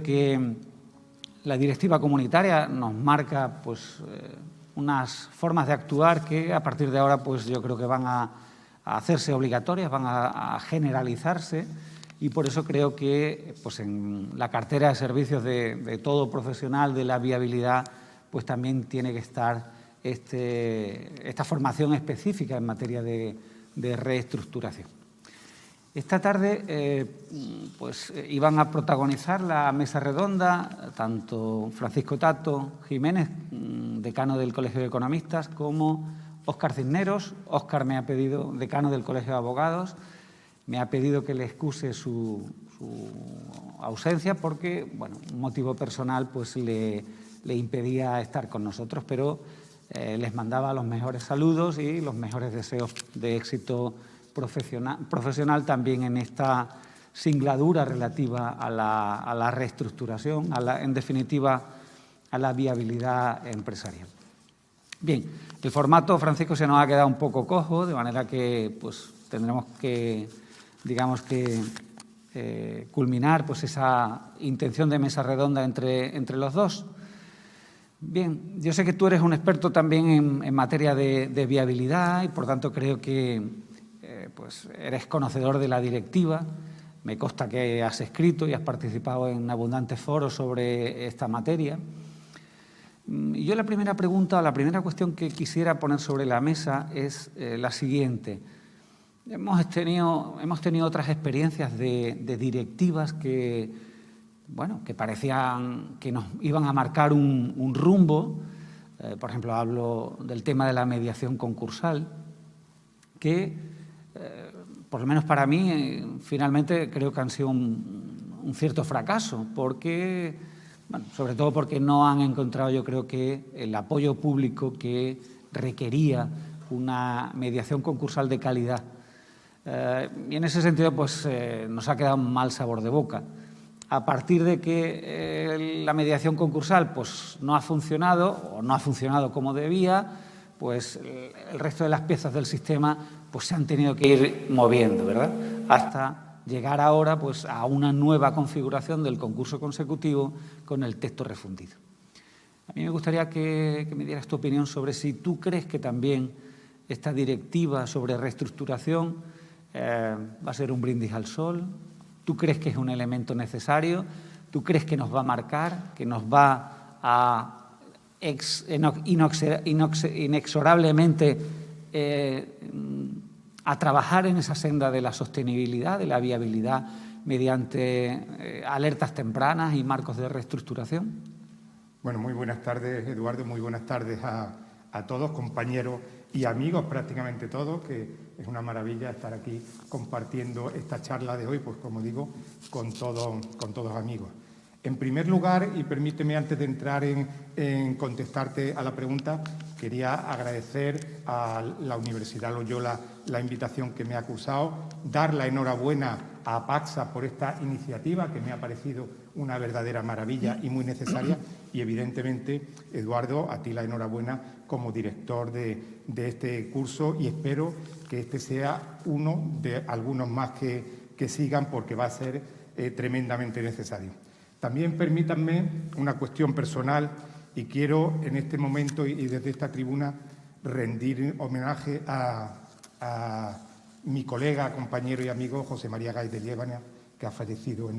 creo que la directiva comunitaria nos marca pues, unas formas de actuar que a partir de ahora pues, yo creo que van a hacerse obligatorias, van a generalizarse, y por eso creo que pues, en la cartera de servicios de todo profesional de la viabilidad pues, también tiene que estar esta formación específica en materia de reestructuración. Esta tarde pues, iban a protagonizar la mesa redonda tanto Francisco Tato Jiménez, decano del Colegio de Economistas, como Óscar Cisneros. Óscar me ha pedido, decano del Colegio de Abogados, me ha pedido que le excuse su ausencia porque, bueno, un motivo personal pues, le impedía estar con nosotros, pero les mandaba los mejores saludos y los mejores deseos de éxito profesional también en esta singladura relativa a la reestructuración, en definitiva, a la viabilidad empresarial. Bien, el formato, Francisco, se nos ha quedado un poco cojo, de manera que pues, tendremos que, digamos que, culminar pues, esa intención de mesa redonda entre los dos. Bien, yo sé que tú eres un experto también en materia de viabilidad y, por tanto, creo que pues eres conocedor de la directiva. Me consta que has escrito y has participado en abundantes foros sobre esta materia. Y yo la primera pregunta, la primera cuestión que quisiera poner sobre la mesa es la siguiente. Hemos tenido otras experiencias de directivas que, bueno, que parecían que nos iban a marcar un rumbo. Por ejemplo, hablo del tema de la mediación concursal, que por lo menos para mí, finalmente creo que han sido un cierto fracaso, porque, bueno, sobre todo porque no han encontrado, yo creo que, el apoyo público que requería una mediación concursal de calidad. Y en ese sentido, pues, nos ha quedado un mal sabor de boca. A partir de que la mediación concursal pues, no ha funcionado o no ha funcionado como debía, pues el resto de las piezas del sistema pues, se han tenido que ir moviendo, ¿verdad? Hasta llegar ahora pues, a una nueva configuración del concurso consecutivo con el texto refundido. A mí me gustaría que me dieras tu opinión sobre si tú crees que también esta directiva sobre reestructuración va a ser un brindis al sol. ¿Tú crees que es un elemento necesario? ¿Tú crees que nos va a marcar, que nos va a inexorablemente a trabajar en esa senda de la sostenibilidad, de la viabilidad mediante alertas tempranas y marcos de reestructuración? Bueno, muy buenas tardes, Eduardo, muy buenas tardes a todos, compañeros y amigos, prácticamente todos, que es una maravilla estar aquí compartiendo esta charla de hoy, pues como digo, con todos amigos. En primer lugar, y permíteme antes de entrar en contestarte a la pregunta, quería agradecer a la Universidad Loyola la invitación que me ha cursado, dar la enhorabuena a Apaxa por esta iniciativa que me ha parecido una verdadera maravilla y muy necesaria, y evidentemente, Eduardo, a ti la enhorabuena como director de este curso, y espero que este sea uno de algunos más que sigan, porque va a ser tremendamente necesario. También permítanme una cuestión personal, y quiero en este momento y desde esta tribuna rendir homenaje a mi colega, compañero y amigo José María Gay de Liébana, que ha fallecido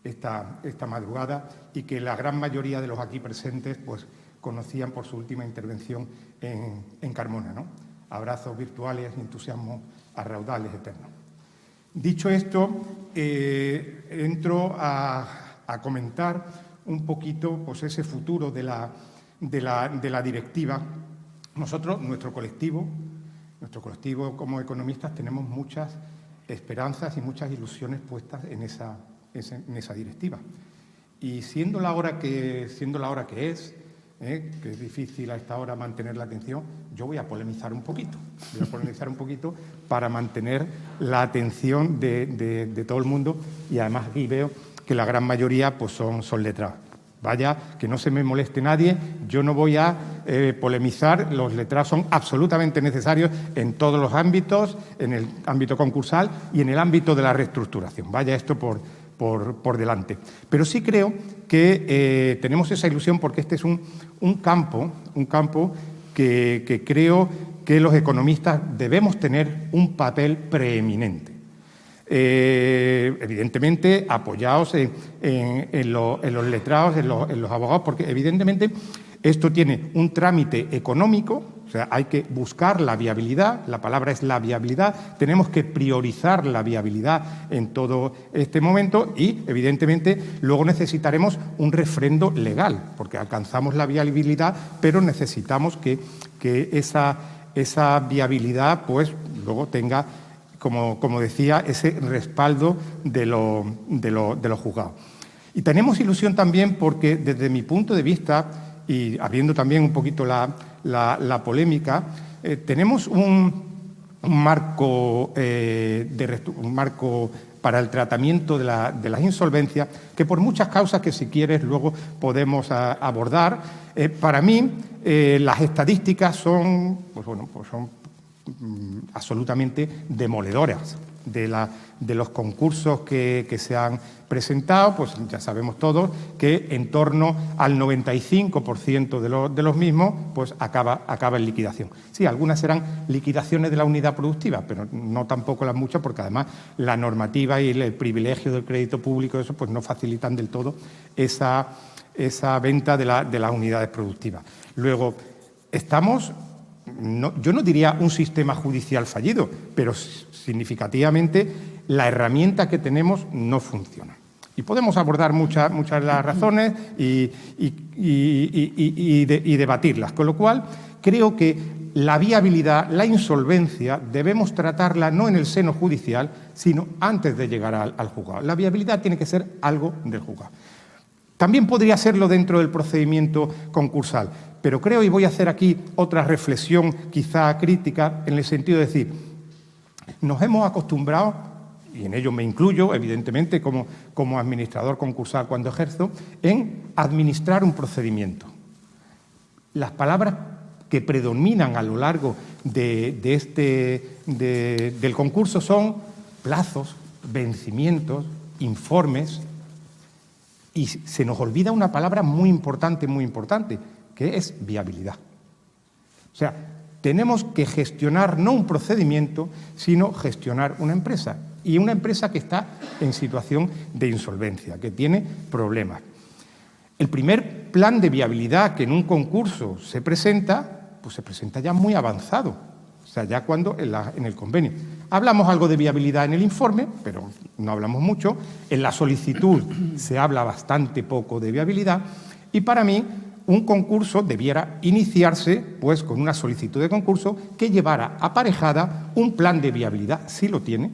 esta madrugada, y que la gran mayoría de los aquí presentes pues, conocían por su última intervención en Carmona, ¿no? Abrazos virtuales y entusiasmo a raudales eternos. Dicho esto, entro a comentar un poquito pues, ese futuro de la directiva. Nosotros, nuestro colectivo como economistas, tenemos muchas esperanzas y muchas ilusiones puestas en esa directiva. Y siendo la hora que es, que es difícil a esta hora mantener la atención, yo voy a polemizar un poquito. Para mantener la atención de todo el mundo, y además aquí veo que la gran mayoría pues, son letrados. Vaya, que no se me moleste nadie, yo no voy a polemizar, los letrados son absolutamente necesarios en todos los ámbitos, en el ámbito concursal y en el ámbito de la reestructuración. Vaya esto por por delante. Pero sí creo que tenemos esa ilusión porque este es un campo que creo que los economistas debemos tener un papel preeminente. Evidentemente apoyados en los letrados, en los abogados, porque evidentemente esto tiene un trámite económico, o sea, hay que buscar la viabilidad, la palabra es la viabilidad, tenemos que priorizar la viabilidad en todo este momento y, evidentemente, luego necesitaremos un refrendo legal, porque alcanzamos la viabilidad, pero necesitamos que esa viabilidad, pues, luego tenga, como decía, ese respaldo de los juzgados. Y tenemos ilusión también porque, desde mi punto de vista, y habiendo también un poquito la polémica, tenemos un marco para el tratamiento de las insolvencias que, por muchas causas que, si quieres, luego podemos abordar, para mí las estadísticas son absolutamente demoledoras de los concursos que se han presentado. Pues ya sabemos todos que en torno al 95% de los mismos pues acaba en liquidación. Sí, algunas serán liquidaciones de la unidad productiva, pero no tampoco las muchas, porque además la normativa y el privilegio del crédito público, eso pues no facilitan del todo esa venta de las unidades productivas. Luego, yo no diría un sistema judicial fallido, pero significativamente la herramienta que tenemos no funciona. Y podemos abordar muchas de las razones y debatirlas. Con lo cual, creo que la viabilidad, la insolvencia, debemos tratarla no en el seno judicial, sino antes de llegar al juzgado. La viabilidad tiene que ser algo del juzgado. También podría serlo dentro del procedimiento concursal, pero creo, y voy a hacer aquí otra reflexión quizá crítica, en el sentido de decir, nos hemos acostumbrado, y en ello me incluyo, evidentemente, como administrador concursal cuando ejerzo, en administrar un procedimiento. Las palabras que predominan a lo largo del concurso son plazos, vencimientos, informes, y se nos olvida una palabra muy importante, que es viabilidad. O sea, tenemos que gestionar no un procedimiento, sino gestionar una empresa. Y una empresa que está en situación de insolvencia, que tiene problemas. El primer plan de viabilidad que en un concurso se presenta, pues se presenta ya muy avanzado. O sea, ya cuando en el convenio. Hablamos algo de viabilidad en el informe, pero no hablamos mucho. En la solicitud se habla bastante poco de viabilidad. Y para mí, un concurso debiera iniciarse pues, con una solicitud de concurso que llevara aparejada un plan de viabilidad, si lo tiene,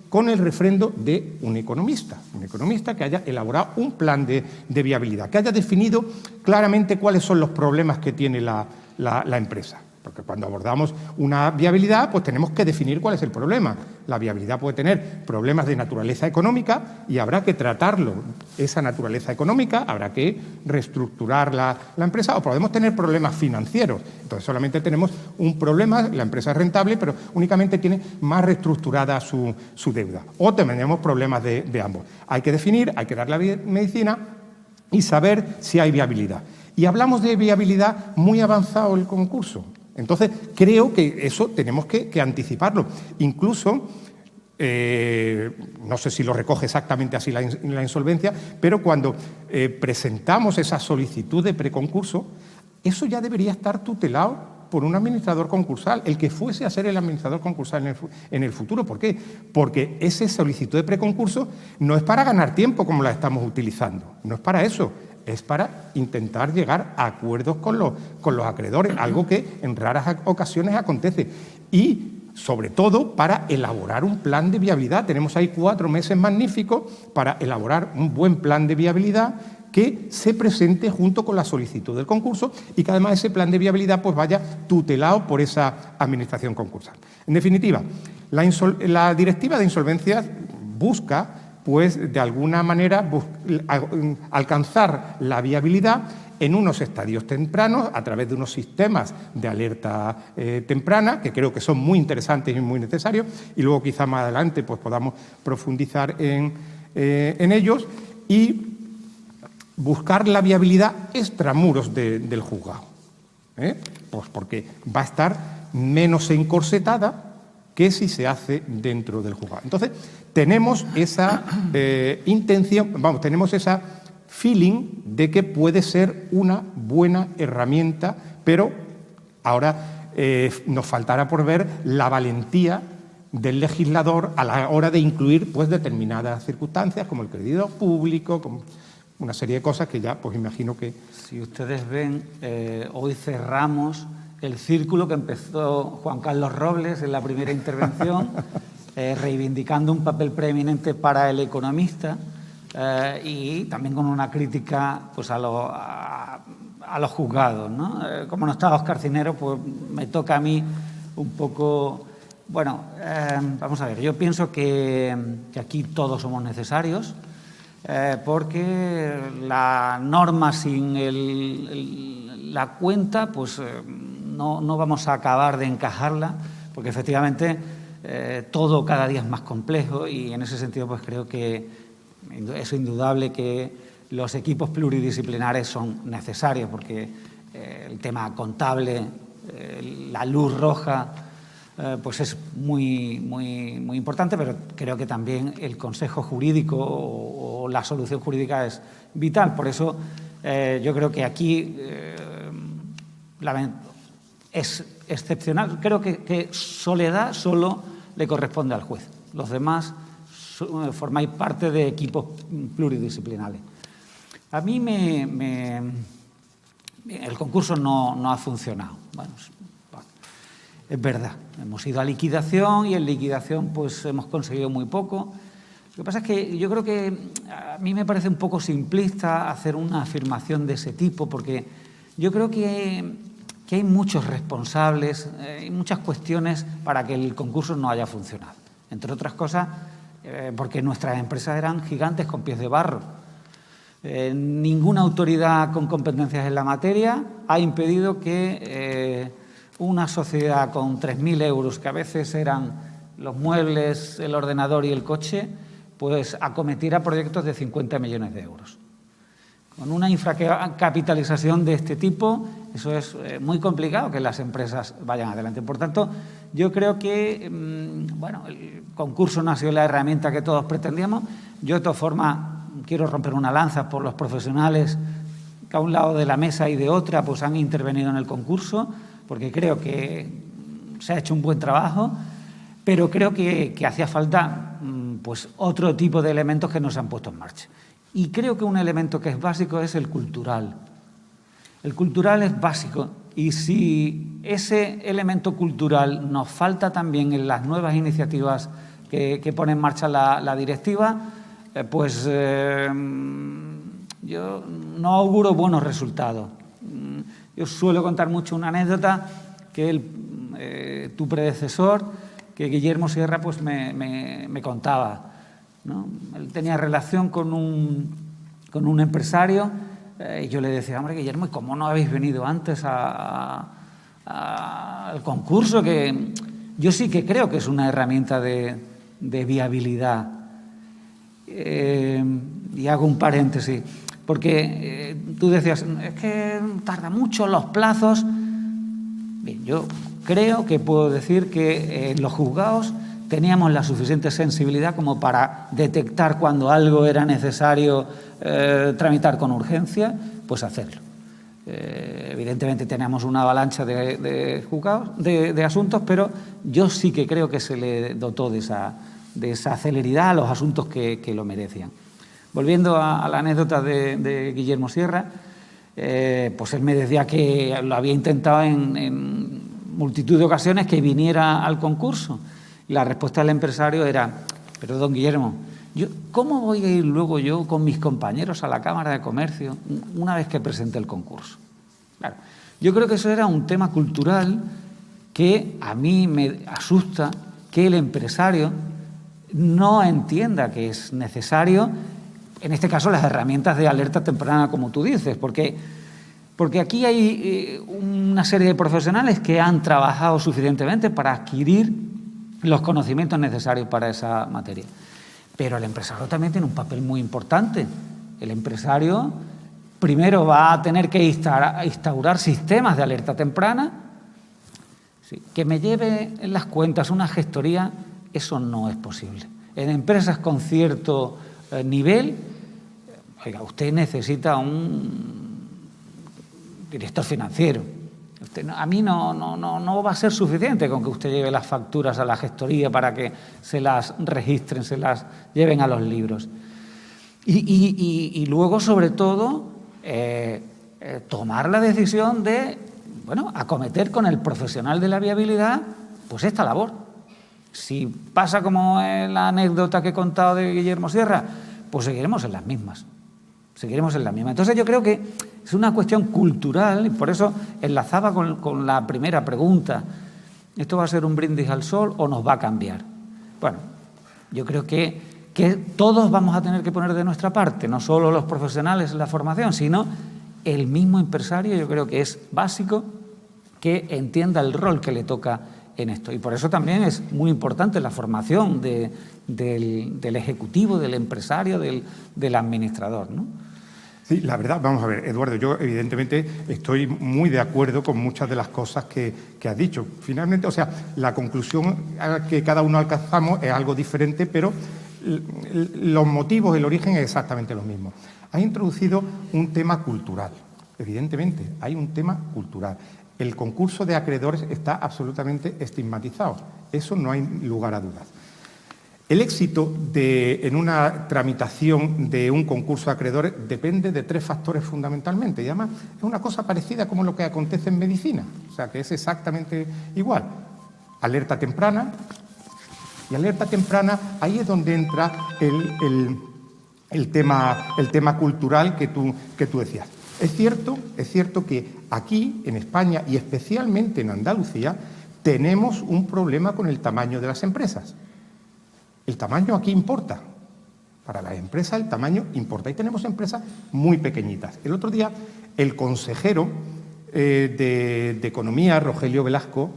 con el refrendo de un economista que haya elaborado un plan de viabilidad, que haya definido claramente cuáles son los problemas que tiene la empresa. Porque cuando abordamos una viabilidad, pues tenemos que definir cuál es el problema. La viabilidad puede tener problemas de naturaleza económica y habrá que tratarlo. Esa naturaleza económica habrá que reestructurar la empresa, o podemos tener problemas financieros. Entonces solamente tenemos un problema, la empresa es rentable, pero únicamente tiene más reestructurada su deuda. O tenemos problemas de ambos. Hay que definir, hay que dar la medicina y saber si hay viabilidad. Y hablamos de viabilidad muy avanzado el concurso. Entonces, creo que eso tenemos que anticiparlo. Incluso, no sé si lo recoge exactamente así la insolvencia, pero cuando presentamos esa solicitud de preconcurso, eso ya debería estar tutelado por un administrador concursal, el que fuese a ser el administrador concursal en el futuro. ¿Por qué? Porque esa solicitud de preconcurso no es para ganar tiempo como la estamos utilizando, no es para eso. Es para intentar llegar a acuerdos con los acreedores, algo que en raras ocasiones acontece. Y, sobre todo, para elaborar un plan de viabilidad. Tenemos ahí 4 meses magníficos para elaborar un buen plan de viabilidad que se presente junto con la solicitud del concurso y que además ese plan de viabilidad pues, vaya tutelado por esa administración concursal. En definitiva, la Directiva de Insolvencias busca pues de alguna manera alcanzar la viabilidad en unos estadios tempranos a través de unos sistemas de alerta temprana, que creo que son muy interesantes y muy necesarios, y luego quizá más adelante pues, podamos profundizar en ellos y buscar la viabilidad extramuros del juzgado, pues porque va a estar menos encorsetada que si se hace dentro del juzgado. Entonces, tenemos esa intención, tenemos esa feeling de que puede ser una buena herramienta, pero ahora nos faltará por ver la valentía del legislador a la hora de incluir pues, determinadas circunstancias, como el crédito público, como una serie de cosas que ya, pues imagino que... Si ustedes ven, hoy cerramos el círculo que empezó Juan Carlos Robles en la primera intervención, reivindicando un papel preeminente para el economista y también con una crítica pues, a los juzgados, ¿no? Como no está Óscar Cinero, pues me toca a mí un poco... Bueno, vamos a ver, yo pienso que aquí todos somos necesarios, porque la norma sin la cuenta, pues no vamos a acabar de encajarla, porque efectivamente todo cada día es más complejo y en ese sentido pues creo que es indudable que los equipos pluridisciplinares son necesarios, porque el tema contable, la luz roja, pues es muy importante, pero creo que también el consejo jurídico o la solución jurídica es vital. Por eso yo creo que aquí es excepcional. Creo que soledad solo le corresponde al juez. Los demás formáis parte de equipos pluridisciplinares. A mí el concurso no ha funcionado. Bueno, es verdad, hemos ido a liquidación y en liquidación pues hemos conseguido muy poco. Lo que pasa es que yo creo que a mí me parece un poco simplista hacer una afirmación de ese tipo, porque yo creo que hay muchos responsables y muchas cuestiones para que el concurso no haya funcionado. Entre otras cosas, porque nuestras empresas eran gigantes con pies de barro. Ninguna autoridad con competencias en la materia ha impedido que una sociedad con 3.000 euros, que a veces eran los muebles, el ordenador y el coche, pues acometiera proyectos de 50 millones de euros. Con una infracapitalización de este tipo, eso es muy complicado que las empresas vayan adelante. Por tanto, yo creo que bueno, el concurso no ha sido la herramienta que todos pretendíamos. Yo, de todas formas, quiero romper una lanza por los profesionales que a un lado de la mesa y de otra pues han intervenido en el concurso, porque creo que se ha hecho un buen trabajo, pero creo que hacía falta pues otro tipo de elementos que no se han puesto en marcha. Y creo que un elemento que es básico es el cultural. El cultural es básico y si ese elemento cultural nos falta también en las nuevas iniciativas que pone en marcha la directiva, pues yo no auguro buenos resultados. Yo suelo contar mucho una anécdota que tu predecesor, que Guillermo Sierra, pues me contaba, ¿no? Él tenía relación con un empresario y yo le decía, hombre, Guillermo, ¿y cómo no habéis venido antes al concurso? Que yo sí que creo que es una herramienta de viabilidad. Y hago un paréntesis, porque tú decías, es que tarda mucho los plazos. Bien, yo creo que puedo decir que en los juzgados teníamos la suficiente sensibilidad como para detectar cuando algo era necesario tramitar con urgencia, pues hacerlo. Evidentemente teníamos una avalancha de juzgados, de asuntos, pero yo sí que creo que se le dotó de esa celeridad a los asuntos que lo merecían. Volviendo a la anécdota de Guillermo Sierra, pues él me decía que lo había intentado en multitud de ocasiones que viniera al concurso. Y la respuesta del empresario era, pero don Guillermo, ¿cómo voy a ir luego yo con mis compañeros a la Cámara de Comercio una vez que presente el concurso? Claro, yo creo que eso era un tema cultural que a mí me asusta que el empresario no entienda que es necesario, en este caso, las herramientas de alerta temprana, como tú dices, porque Porque aquí hay una serie de profesionales que han trabajado suficientemente para adquirir los conocimientos necesarios para esa materia. Pero el empresario también tiene un papel muy importante. El empresario primero va a tener que instaurar sistemas de alerta temprana. Sí, que me lleve en las cuentas una gestoría, eso no es posible. En empresas con cierto nivel, oiga, usted necesita un director financiero. A mí no va a ser suficiente con que usted lleve las facturas a la gestoría para que se las registren, se las lleven a los libros. Y luego, sobre todo, tomar la decisión de, bueno, acometer con el profesional de la viabilidad pues esta labor. Si pasa como en la anécdota que he contado de Guillermo Sierra, pues seguiremos en las mismas. Seguiremos en la misma. Entonces yo creo que es una cuestión cultural y por eso enlazaba con la primera pregunta. ¿Esto va a ser un brindis al sol o nos va a cambiar? Bueno, yo creo que todos vamos a tener que poner de nuestra parte, no solo los profesionales en la formación, sino el mismo empresario. Yo creo que es básico que entienda el rol que le toca en esto. Y por eso también es muy importante la formación del ejecutivo, del empresario, del administrador, ¿no? Sí, la verdad, vamos a ver, Eduardo, yo evidentemente estoy muy de acuerdo con muchas de las cosas que has dicho. Finalmente, o sea, la conclusión a que cada uno alcanzamos es algo diferente, pero los motivos, el origen es exactamente lo mismo. Has introducido un tema cultural, evidentemente, hay un tema cultural. El concurso de acreedores está absolutamente estigmatizado, eso no hay lugar a dudas. El éxito en una tramitación de un concurso de acreedores depende de 3 factores fundamentalmente. Y además es una cosa parecida como lo que acontece en medicina. O sea, que es exactamente igual. Alerta temprana. Y alerta temprana, ahí es donde entra el tema cultural que tú decías. Es cierto que aquí, en España y especialmente en Andalucía, tenemos un problema con el tamaño de las empresas. El tamaño aquí importa. Para las empresas el tamaño importa. Y tenemos empresas muy pequeñitas. El otro día el consejero de Economía, Rogelio Velasco,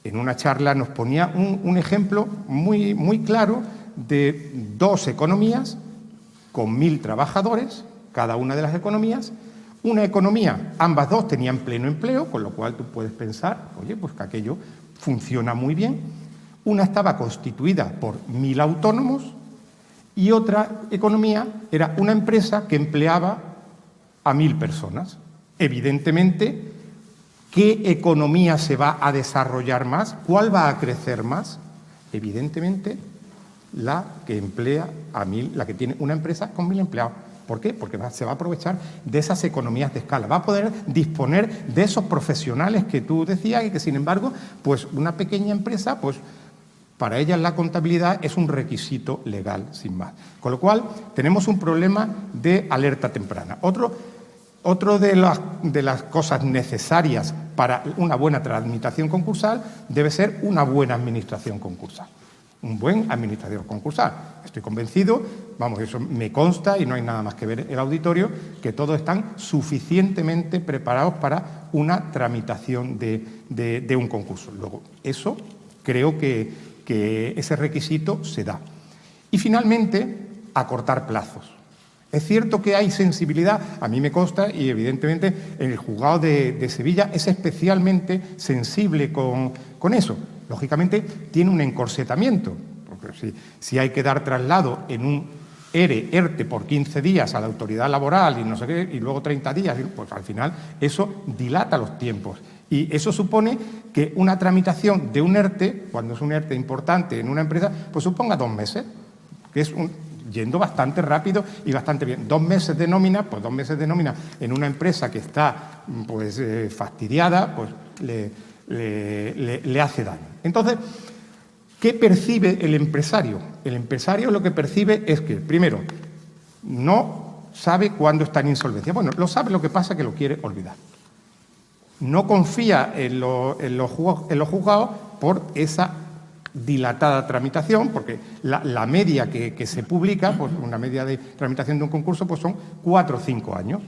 en una charla nos ponía un ejemplo muy, muy claro de 2 economías con 1000 trabajadores, cada una de las economías. Una economía, ambas dos tenían pleno empleo, con lo cual tú puedes pensar, oye, pues que aquello funciona muy bien. Una estaba constituida por 1000 autónomos y otra economía era una empresa que empleaba a 1000 personas. Evidentemente, ¿qué economía se va a desarrollar más? ¿Cuál va a crecer más? Evidentemente, la que emplea a 1000, la que tiene una empresa con 1000 empleados. ¿Por qué? Porque se va a aprovechar de esas economías de escala, va a poder disponer de esos profesionales que tú decías y que, sin embargo, pues una pequeña empresa, pues para ellas la contabilidad es un requisito legal, sin más. Con lo cual, tenemos un problema de alerta temprana. Otro de las cosas necesarias para una buena tramitación concursal debe ser una buena administración concursal. Un buen administrador concursal. Estoy convencido, vamos, eso me consta y no hay nada más que ver el auditorio, que todos están suficientemente preparados para una tramitación de un concurso. Luego, eso creo que ese requisito se da. Y finalmente, acortar plazos. Es cierto que hay sensibilidad, a mí me consta, y evidentemente el juzgado de Sevilla es especialmente sensible con eso. Lógicamente tiene un encorsetamiento, porque si hay que dar traslado en un ERTE por 15 días a la autoridad laboral y no sé qué, y luego 30 días, pues al final eso dilata los tiempos. Y eso supone que una tramitación de un ERTE, cuando es un ERTE importante en una empresa, pues suponga 2 meses, que es yendo bastante rápido y bastante bien. 2 meses de nómina, pues 2 meses de nómina en una empresa que está pues fastidiada, pues le hace daño. Entonces, ¿qué percibe el empresario? El empresario lo que percibe es que, primero, no sabe cuándo está en insolvencia. Bueno, lo sabe, lo que pasa es que lo quiere olvidar. No confía en los juzgados por esa dilatada tramitación, porque la media que se publica, pues una media de tramitación de un concurso, pues son 4 o 5 años.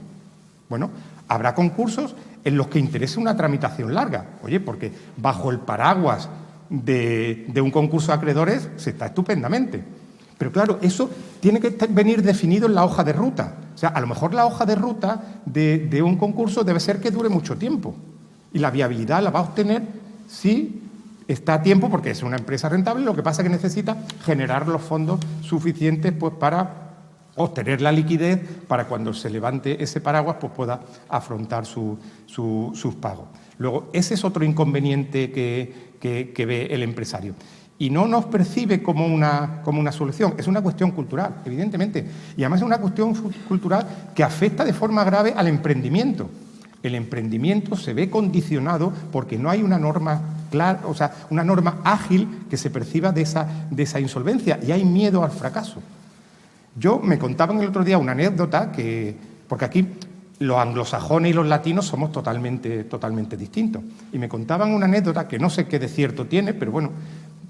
Bueno, Habrá concursos en los que interese una tramitación larga. Oye, porque bajo el paraguas de un concurso de acreedores se está estupendamente. Pero claro, eso tiene que venir definido en la hoja de ruta. O sea, a lo mejor la hoja de ruta de un concurso debe ser que dure mucho tiempo. Y la viabilidad la va a obtener si está a tiempo, porque es una empresa rentable. Lo que pasa es que necesita generar los fondos suficientes pues, para obtener la liquidez para cuando se levante ese paraguas pues, pueda afrontar sus pagos. Luego, ese es otro inconveniente que ve el empresario. Y no nos percibe como una solución, es una cuestión cultural, evidentemente. Y además es una cuestión cultural que afecta de forma grave al emprendimiento. El emprendimiento se ve condicionado porque no hay una norma clara, o sea, una norma ágil que se perciba de esa insolvencia y hay miedo al fracaso. Yo me contaban el otro día una anécdota porque aquí los anglosajones y los latinos somos totalmente distintos. Y me contaban una anécdota que no sé qué de cierto tiene, pero bueno,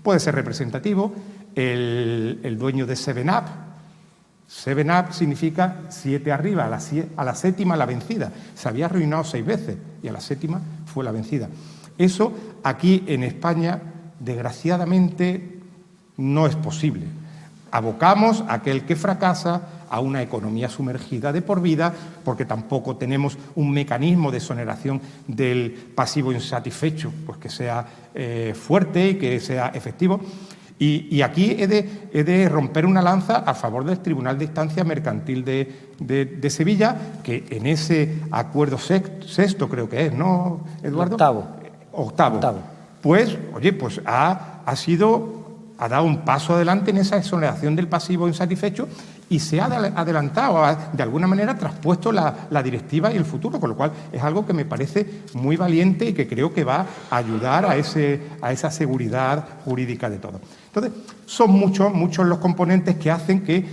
puede ser representativo. El dueño de 7-Up. 7-Up significa 7 arriba, a la séptima la vencida. Se había arruinado 6 veces y a la séptima fue la vencida. Eso aquí en España, desgraciadamente, no es posible. Abocamos a aquel que fracasa a una economía sumergida de por vida, porque tampoco tenemos un mecanismo de exoneración del pasivo insatisfecho, pues que sea fuerte y que sea efectivo. Y aquí he de romper una lanza a favor del Tribunal de Instancia Mercantil de Sevilla, que en ese acuerdo sexto creo que es, ¿no, Eduardo? Octavo. Pues, oye, pues ha dado un paso adelante en esa exoneración del pasivo insatisfecho y se ha adelantado, de alguna manera traspuesto la directiva y el futuro, con lo cual es algo que me parece muy valiente y que creo que va a ayudar a esa seguridad jurídica de todo. Entonces, son muchos los componentes que hacen que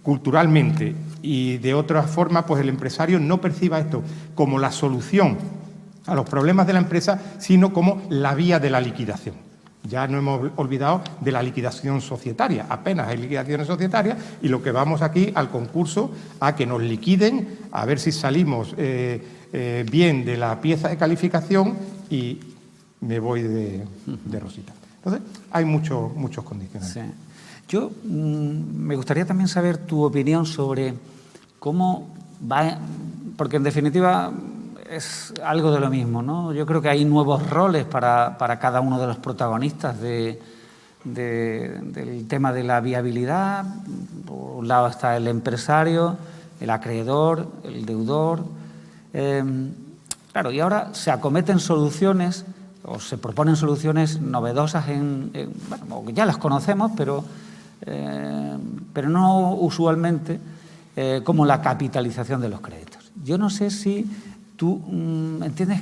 culturalmente y de otra forma pues el empresario no perciba esto como la solución a los problemas de la empresa, sino como la vía de la liquidación. Ya no hemos olvidado de la liquidación societaria, apenas hay liquidaciones societarias y lo que vamos aquí al concurso a que nos liquiden, a ver si salimos bien de la pieza de calificación y me voy de rosita. Entonces, hay muchos condicionantes. Sí. Yo me gustaría también saber tu opinión sobre cómo va, porque en definitiva es algo de lo mismo, ¿no? Yo creo que hay nuevos roles para cada uno de los protagonistas del tema de la viabilidad. Por un lado está el empresario, el acreedor, el deudor. Claro, y ahora se acometen soluciones o se proponen soluciones novedosas bueno, ya las conocemos, pero no usualmente como la capitalización de los créditos. Yo no sé si tú entiendes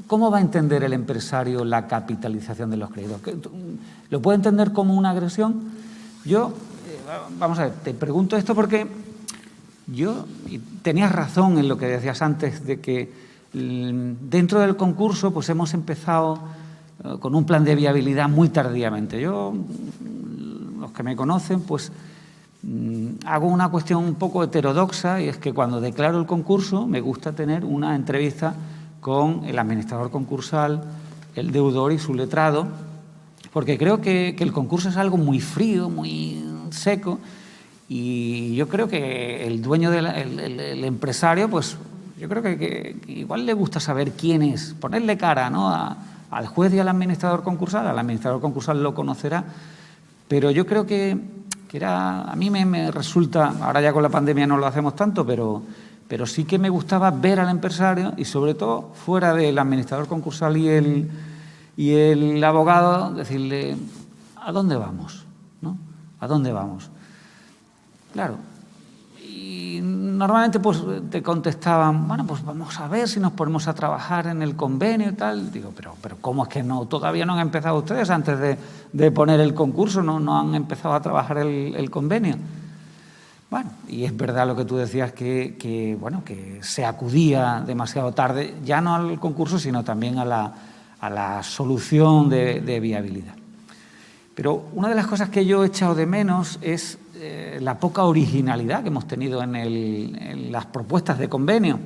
cómo va a entender el empresario la capitalización de los créditos. ¿Lo puede entender como una agresión? Yo, vamos a ver, te pregunto esto porque y tenías razón en lo que decías antes de que dentro del concurso pues hemos empezado con un plan de viabilidad muy tardíamente. Yo, los que me conocen, pues hago una cuestión un poco heterodoxa y es que cuando declaro el concurso me gusta tener una entrevista con el administrador concursal, el deudor y su letrado, porque creo que el concurso es algo muy frío, muy seco y yo creo que el dueño, el empresario, pues yo creo que igual le gusta saber quién es, ponerle cara, ¿no? al juez y al administrador concursal lo conocerá, pero yo creo que a mí me resulta, ahora ya con la pandemia no lo hacemos tanto, pero sí que me gustaba ver al empresario y sobre todo fuera del administrador concursal y el abogado, decirle, ¿a dónde vamos? ¿No? ¿A dónde vamos? Claro, y normalmente pues te contestaban, bueno, pues vamos a ver si nos ponemos a trabajar en el convenio y tal. Digo, pero ¿cómo es que no? Todavía no han empezado ustedes antes de poner el concurso, no han empezado a trabajar el convenio. Bueno, y es verdad lo que tú decías, que se acudía demasiado tarde, ya no al concurso, sino también a la solución de viabilidad. Pero una de las cosas que yo he echado de menos es la poca originalidad que hemos tenido en las propuestas de convenio.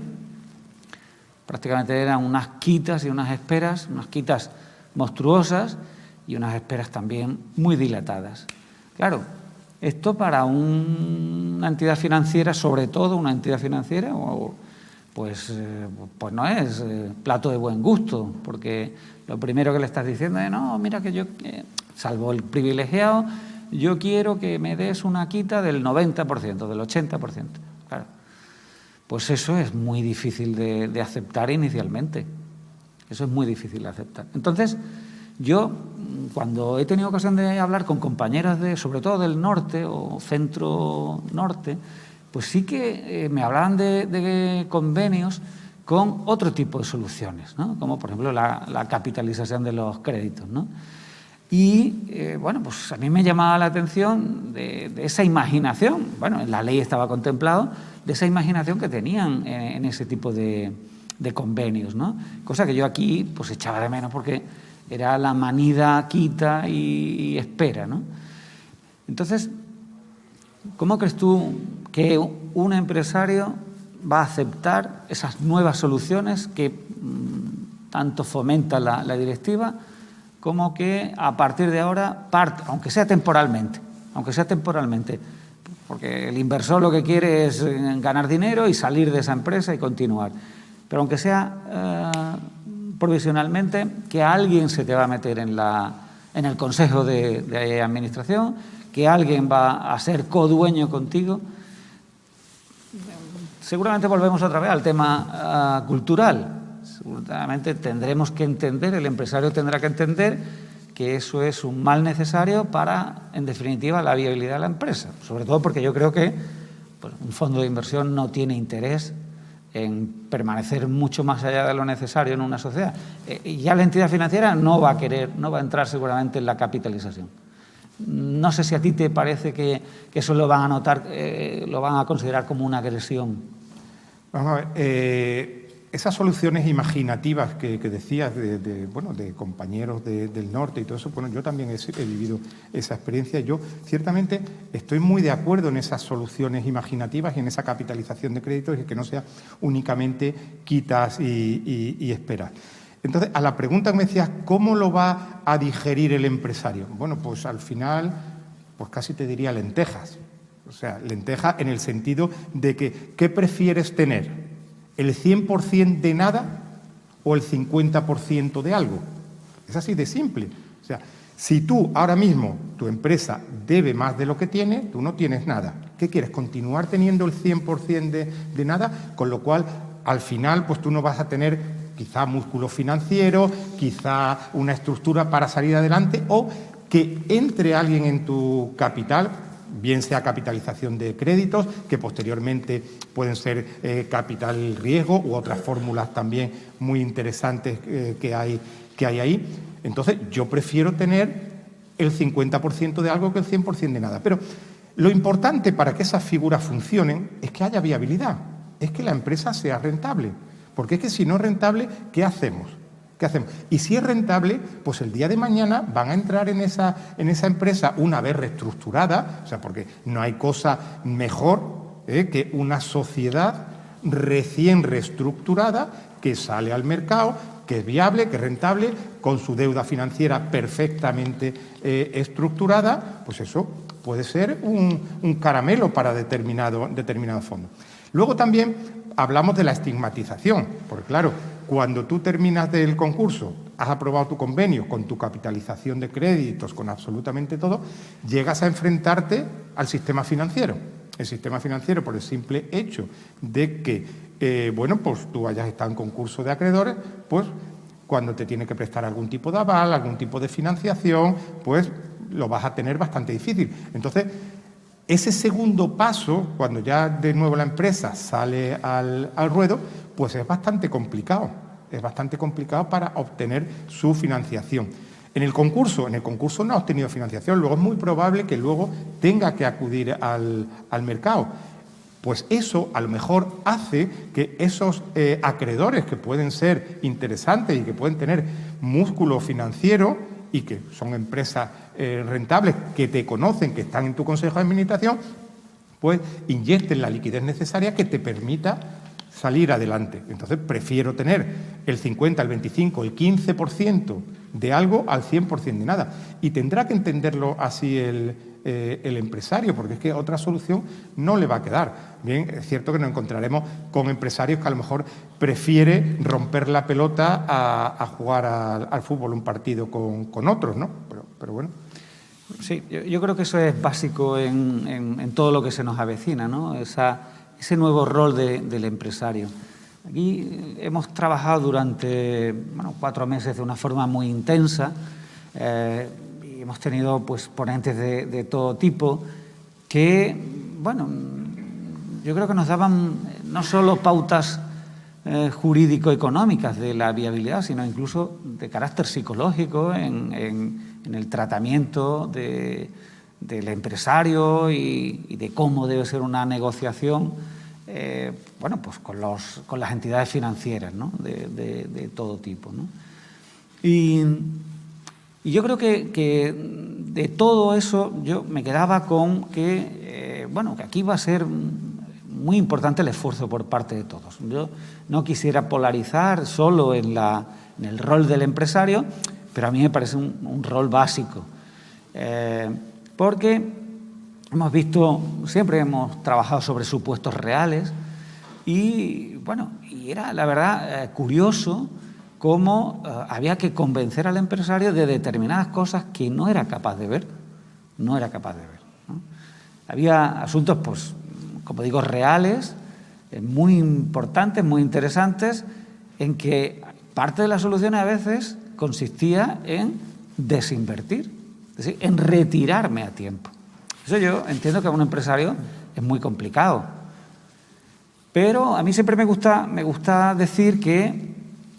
Prácticamente eran unas quitas y unas esperas, unas quitas monstruosas y unas esperas también muy dilatadas. Claro, esto para una entidad financiera, sobre todo una entidad financiera, pues no es plato de buen gusto, porque lo primero que le estás diciendo es, no, mira que yo, salvo el privilegiado, yo quiero que me des una quita del 90%, del 80%. Claro, pues eso es muy difícil de aceptar inicialmente. Eso es muy difícil de aceptar. Entonces, yo, cuando he tenido ocasión de hablar con compañeras sobre todo del norte o centro-norte, pues sí que me hablaban de convenios con otro tipo de soluciones, ¿no? Como, por ejemplo, la capitalización de los créditos, ¿no? Y, bueno, pues a mí me llamaba la atención de esa imaginación, bueno, en la ley estaba contemplado, de esa imaginación que tenían en ese tipo de convenios, ¿no? Cosa que yo aquí pues echaba de menos porque era la manida, quita y espera, ¿no? Entonces, ¿cómo crees tú que un empresario va a aceptar esas nuevas soluciones que tanto fomenta la directiva, como que a partir de ahora, aunque sea temporalmente, porque el inversor lo que quiere es ganar dinero y salir de esa empresa y continuar, pero aunque sea provisionalmente, que alguien se te va a meter en el consejo de administración, que alguien va a ser codueño contigo? Seguramente volvemos otra vez al tema cultural. Seguramente tendremos que entender, el empresario tendrá que entender que eso es un mal necesario para, en definitiva, la viabilidad de la empresa. Sobre todo porque yo creo que pues, un fondo de inversión no tiene interés en permanecer mucho más allá de lo necesario en una sociedad. Y ya la entidad financiera no va a entrar seguramente en la capitalización. No sé si a ti te parece que eso lo van a notar, lo van a considerar como una agresión. Vamos a ver, esas soluciones imaginativas que decías de compañeros del norte y todo eso, bueno, yo también he vivido esa experiencia. Yo ciertamente estoy muy de acuerdo en esas soluciones imaginativas y en esa capitalización de créditos y que no sea únicamente quitas y esperas. Entonces, a la pregunta que me decías, ¿cómo lo va a digerir el empresario? Bueno, pues al final, pues casi te diría lentejas. O sea, lentejas en el sentido de que, ¿qué prefieres tener? ¿El 100% de nada o el 50% de algo? Es así de simple. O sea, si tú ahora mismo, tu empresa debe más de lo que tiene, tú no tienes nada. ¿Qué quieres? ¿Continuar teniendo el 100% de nada? Con lo cual, al final, pues tú no vas a tener quizá músculo financiero, quizá una estructura para salir adelante o que entre alguien en tu capital, bien sea capitalización de créditos, que posteriormente pueden ser capital riesgo u otras fórmulas también muy interesantes que hay ahí. Entonces, yo prefiero tener el 50% de algo que el 100% de nada. Pero lo importante para que esas figuras funcionen es que haya viabilidad, es que la empresa sea rentable. Porque es que si no es rentable, ¿qué hacemos? ¿Qué hacemos? Y si es rentable, pues el día de mañana van a entrar en esa empresa una vez reestructurada, o sea, porque no hay cosa mejor que una sociedad recién reestructurada que sale al mercado, que es viable, que es rentable, con su deuda financiera perfectamente estructurada, pues eso puede ser un caramelo para determinado fondo. Luego también hablamos de la estigmatización, porque claro, cuando tú terminas del concurso, has aprobado tu convenio con tu capitalización de créditos, con absolutamente todo, llegas a enfrentarte al sistema financiero. El sistema financiero, por el simple hecho de que, bueno, pues tú hayas estado en concurso de acreedores, pues cuando te tiene que prestar algún tipo de aval, algún tipo de financiación, pues lo vas a tener bastante difícil. Entonces, ese segundo paso, cuando ya de nuevo la empresa sale al ruedo, pues es bastante complicado. Es bastante complicado para obtener su financiación. En el concurso no ha obtenido financiación, luego es muy probable que luego tenga que acudir al mercado. Pues eso a lo mejor hace que esos acreedores que pueden ser interesantes y que pueden tener músculo financiero y que son empresas rentables, que te conocen, que están en tu consejo de administración, pues inyecten la liquidez necesaria que te permita salir adelante. Entonces prefiero tener el 50, el 25, el 15% de algo al 100% de nada. Y tendrá que entenderlo así el empresario, porque es que otra solución no le va a quedar. Bien, es cierto que nos encontraremos con empresarios que a lo mejor prefiere romper la pelota a jugar al fútbol un partido con otros, ¿no? Pero bueno. Sí, yo creo que eso es básico en todo lo que se nos avecina, ¿no? Ese nuevo rol del empresario. Aquí hemos trabajado durante 4 meses de una forma muy intensa y hemos tenido pues, ponentes de todo tipo que, bueno, yo creo que nos daban no solo pautas jurídico-económicas de la viabilidad, sino incluso de carácter psicológico en el tratamiento del empresario y de cómo debe ser una negociación bueno, pues con las entidades financieras, ¿no? de todo tipo, ¿no? Y yo creo que de todo eso yo me quedaba con que, bueno, que aquí va a ser muy importante el esfuerzo por parte de todos. Yo no quisiera polarizar solo en el rol del empresario, pero a mí me parece un rol básico, porque hemos visto, siempre hemos trabajado sobre supuestos reales y, bueno, y era, la verdad, curioso cómo había que convencer al empresario de determinadas cosas que no era capaz de ver, ¿no? Había asuntos, pues, como digo, reales, muy importantes, muy interesantes, en que parte de las soluciones a veces consistía en desinvertir, es decir, en retirarme a tiempo. Eso yo entiendo que a un empresario es muy complicado. Pero a mí siempre me gusta decir que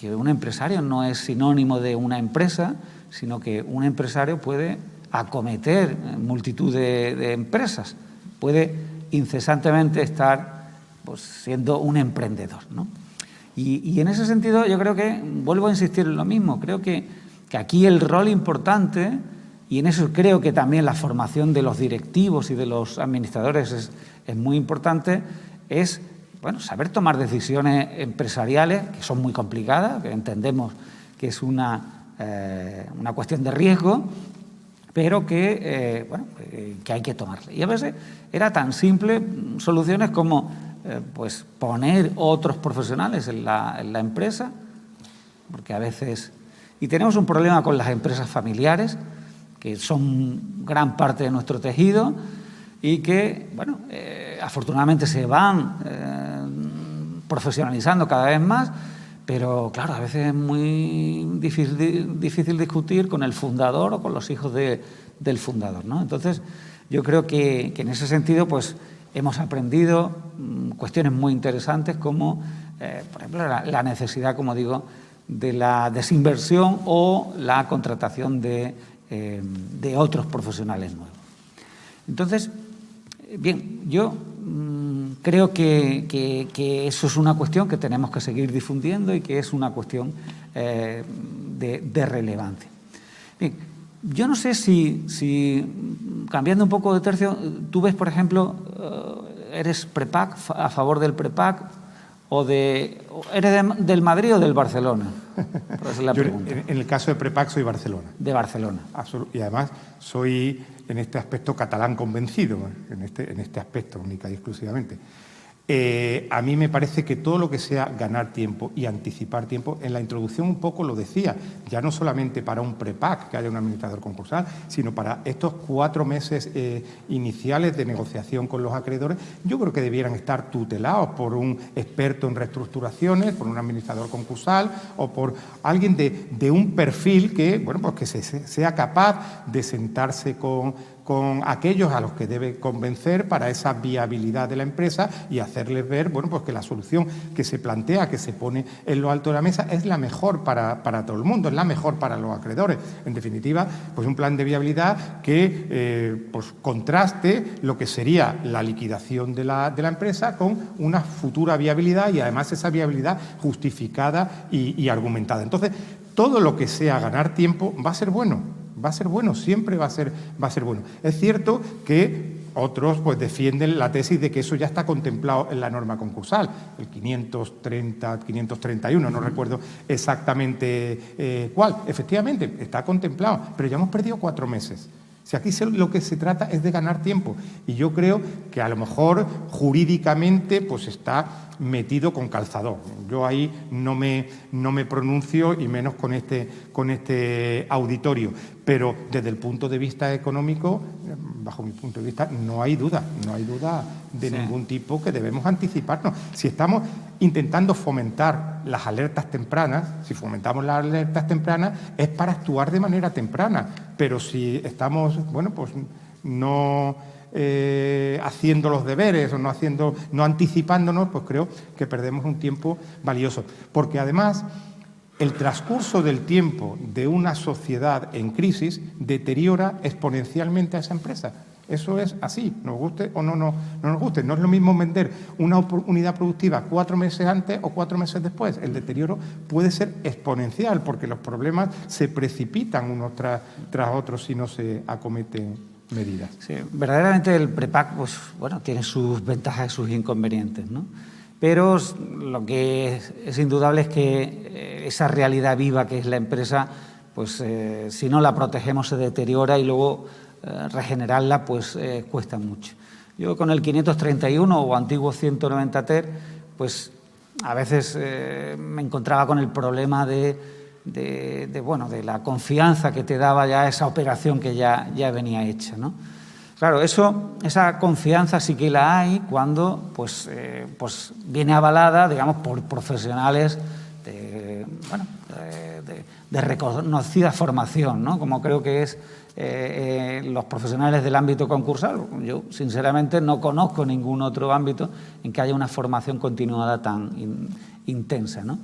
un empresario no es sinónimo de una empresa, sino que un empresario puede acometer multitud de empresas, puede incesantemente estar pues, siendo un emprendedor, ¿no? Y en ese sentido yo creo que, vuelvo a insistir en lo mismo, creo que aquí el rol importante, y en eso creo que también la formación de los directivos y de los administradores es muy importante, es bueno, saber tomar decisiones empresariales, que son muy complicadas, que entendemos que es una cuestión de riesgo, pero que, bueno, que hay que tomarla. Y a veces era tan simple soluciones como pues poner otros profesionales en la empresa, porque a veces... Y tenemos un problema con las empresas familiares, que son gran parte de nuestro tejido y que, bueno, afortunadamente se van profesionalizando cada vez más, pero claro, a veces es muy difícil discutir con el fundador o con los hijos del fundador, ¿no? Entonces, yo creo que en ese sentido, pues, hemos aprendido cuestiones muy interesantes como, por ejemplo, la necesidad, como digo, de la desinversión o la contratación de otros profesionales nuevos. Entonces, bien, yo creo que eso es una cuestión que tenemos que seguir difundiendo y que es una cuestión de relevancia. Bien, yo no sé si, cambiando un poco de tercio, tú ves, por ejemplo, ¿eres prepack, a favor del prepack o eres del Madrid o del Barcelona? Esa es la pregunta. En el caso de prepack soy Barcelona. De Barcelona. Y además soy en este aspecto catalán convencido, en este aspecto única y exclusivamente. A mí me parece que todo lo que sea ganar tiempo y anticipar tiempo, en la introducción un poco lo decía, ya no solamente para un prepack, que haya un administrador concursal, sino para estos 4 meses iniciales de negociación con los acreedores, yo creo que debieran estar tutelados por un experto en reestructuraciones, por un administrador concursal o por alguien de un perfil que, bueno, pues que sea capaz de sentarse con aquellos a los que debe convencer para esa viabilidad de la empresa y hacerles ver, bueno, pues que la solución que se plantea, que se pone en lo alto de la mesa, es la mejor para todo el mundo, es la mejor para los acreedores. En definitiva, pues un plan de viabilidad que pues contraste lo que sería la liquidación de la empresa con una futura viabilidad y además esa viabilidad justificada y argumentada. Entonces, todo lo que sea ganar tiempo va a ser bueno. Va a ser bueno, siempre va a ser bueno. Es cierto que otros pues defienden la tesis de que eso ya está contemplado en la norma concursal, el 531, no recuerdo exactamente cuál. Efectivamente, está contemplado, pero ya hemos perdido 4 meses. Si aquí lo que se trata es de ganar tiempo, y yo creo que a lo mejor jurídicamente pues está metido con calzador. Yo ahí no me pronuncio, y menos con este auditorio, pero desde el punto de vista económico, bajo mi punto de vista, no hay duda de ningún tipo que debemos anticiparnos. Si estamos intentando fomentar las alertas tempranas, si fomentamos las alertas tempranas es para actuar de manera temprana, pero si estamos, bueno, pues no haciendo los deberes o no anticipándonos, pues creo que perdemos un tiempo valioso. Porque además el transcurso del tiempo de una sociedad en crisis deteriora exponencialmente a esa empresa. Eso es así, nos guste o no nos guste. No es lo mismo vender una unidad productiva 4 meses antes o 4 meses después. El deterioro puede ser exponencial porque los problemas se precipitan unos tras otros si no se acometen medidas. Sí, verdaderamente el prepack, pues, bueno, tiene sus ventajas y sus inconvenientes, ¿no? Pero lo que es indudable es que esa realidad viva que es la empresa, pues si no la protegemos se deteriora y luego regenerarla pues cuesta mucho. Yo con el 531 o antiguo 190 TER, pues a veces me encontraba con el problema de la confianza que te daba ya esa operación que ya venía hecha, ¿no? Claro, esa confianza sí que la hay cuando pues viene avalada, digamos, por profesionales de reconocida formación, ¿no? Como creo que es los profesionales del ámbito concursal. Yo, sinceramente, no conozco ningún otro ámbito en que haya una formación continuada tan intensa, ¿no?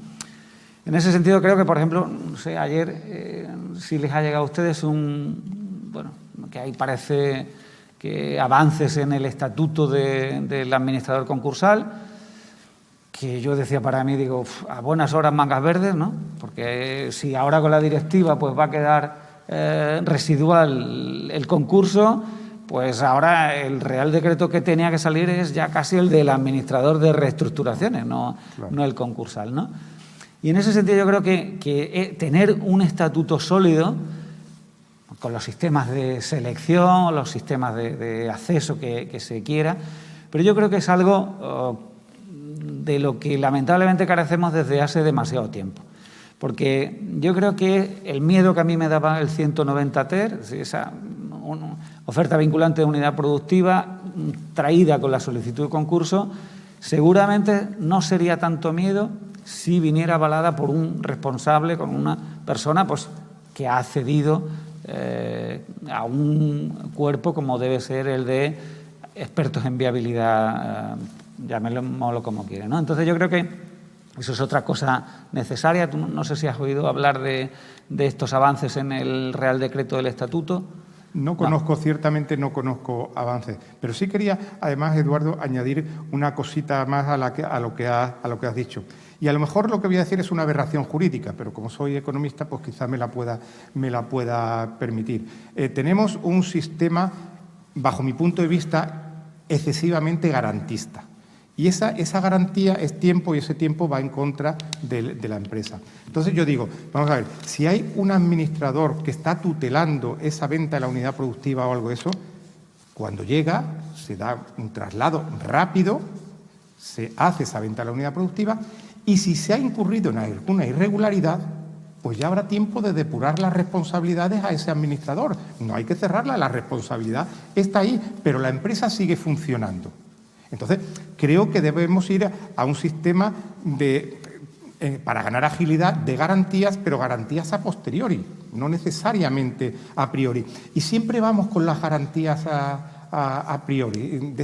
En ese sentido, creo que, por ejemplo, no sé, ayer, si les ha llegado a ustedes que ahí parece que avances en el estatuto del administrador concursal, que yo decía para mí, digo, a buenas horas mangas verdes, ¿no? Porque si ahora con la directiva pues va a quedar residual el concurso, pues ahora el Real Decreto que tenía que salir es ya casi el del administrador de reestructuraciones, no el concursal, ¿no? Y en ese sentido yo creo que tener un estatuto sólido, con los sistemas de selección, los sistemas de acceso que se quiera, pero yo creo que es algo de lo que lamentablemente carecemos desde hace demasiado tiempo. Porque yo creo que el miedo que a mí me daba el 190 TER, esa oferta vinculante de unidad productiva traída con la solicitud de concurso, seguramente no sería tanto miedo si viniera avalada por un responsable, con una persona pues, que ha accedido a un cuerpo como debe ser el de expertos en viabilidad, llamémoslo como quiera, ¿no? Entonces yo creo que eso es otra cosa necesaria. Tú no sé si has oído hablar de estos avances en el Real Decreto del Estatuto. No conozco, ciertamente no conozco avances, pero sí quería, además, Eduardo, añadir una cosita más a lo que has dicho. Y a lo mejor lo que voy a decir es una aberración jurídica, pero como soy economista, pues quizá me la pueda permitir. Tenemos un sistema, bajo mi punto de vista, excesivamente garantista. Y esa garantía es tiempo, y ese tiempo va en contra de la empresa. Entonces yo digo, vamos a ver, si hay un administrador que está tutelando esa venta de la unidad productiva o algo de eso, cuando llega se da un traslado rápido, se hace esa venta de la unidad productiva, y si se ha incurrido en alguna irregularidad, pues ya habrá tiempo de depurar las responsabilidades a ese administrador. No hay que cerrarla, la responsabilidad está ahí, pero la empresa sigue funcionando. Entonces, creo que debemos ir a un sistema para ganar agilidad de garantías, pero garantías a posteriori, no necesariamente a priori. Y siempre vamos con las garantías a priori,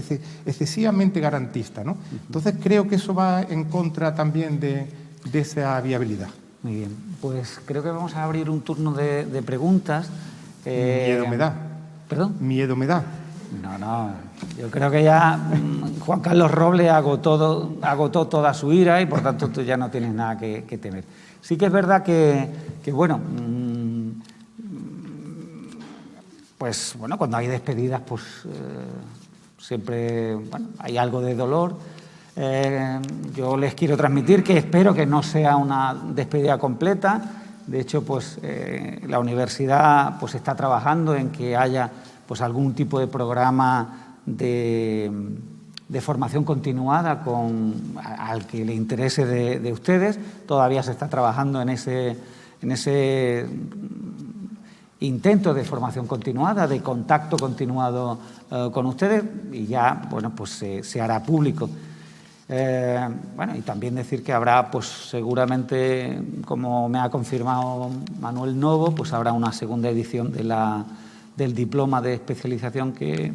excesivamente garantista, ¿no? Entonces, creo que eso va en contra también de esa viabilidad. Muy bien, pues creo que vamos a abrir un turno de preguntas. Miedo me da. ¿Perdón? Miedo me da. No, yo creo que ya Juan Carlos Robles agotó toda su ira y por tanto tú ya no tienes nada que temer. Sí que es verdad que bueno, pues bueno, cuando hay despedidas, pues siempre hay algo de dolor. Yo les quiero transmitir que espero que no sea una despedida completa. De hecho, pues la universidad pues está trabajando en que haya pues algún tipo de programa de formación continuada al que le interese de ustedes. Todavía se está trabajando en ese intento de formación continuada, de contacto continuado con ustedes, y ya pues se hará público. Y también decir que habrá, pues seguramente, como me ha confirmado Manuel Novo, pues habrá una segunda edición del diploma de especialización que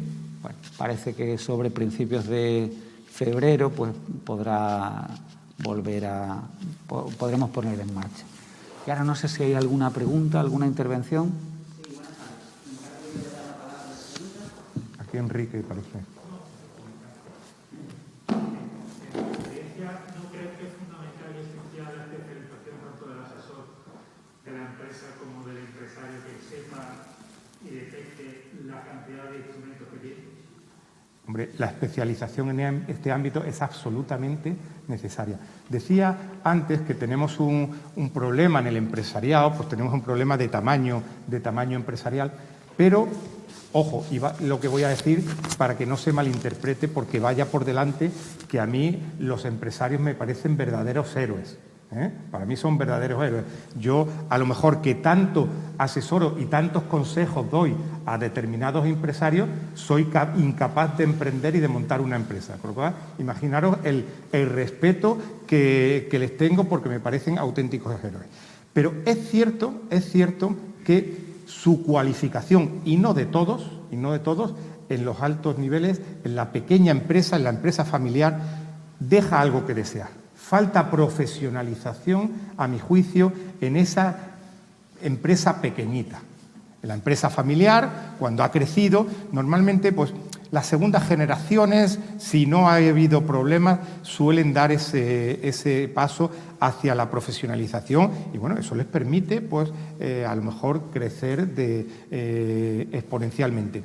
parece que sobre principios de febrero pues podremos poner en marcha. Y ahora no sé si hay alguna pregunta, alguna intervención. Sí, buenas tardes. Aquí Enrique, para usted. ¿No creo que es fundamental y esencial la especialización tanto del asesor de la empresa como del empresario, que sepa y detecte la cantidad de instrumentos que tiene? Hombre, la especialización en este ámbito es absolutamente necesaria. Decía antes que tenemos un problema en el empresariado, pues tenemos un problema de tamaño empresarial, pero, ojo, lo que voy a decir para que no se malinterprete, porque vaya por delante que a mí los empresarios me parecen verdaderos héroes. Para mí son verdaderos héroes. Yo, a lo mejor que tanto asesoro y tantos consejos doy a determinados empresarios, soy incapaz de emprender y de montar una empresa. Por lo cual, imaginaros el respeto que les tengo, porque me parecen auténticos héroes. Pero es cierto que su cualificación, y no de todos, en los altos niveles, en la pequeña empresa, en la empresa familiar, deja algo que desear. Falta profesionalización, a mi juicio, en esa empresa pequeñita. En la empresa familiar, cuando ha crecido, normalmente pues las segundas generaciones, si no ha habido problemas, suelen dar ese paso hacia la profesionalización, y bueno, eso les permite pues a lo mejor crecer exponencialmente.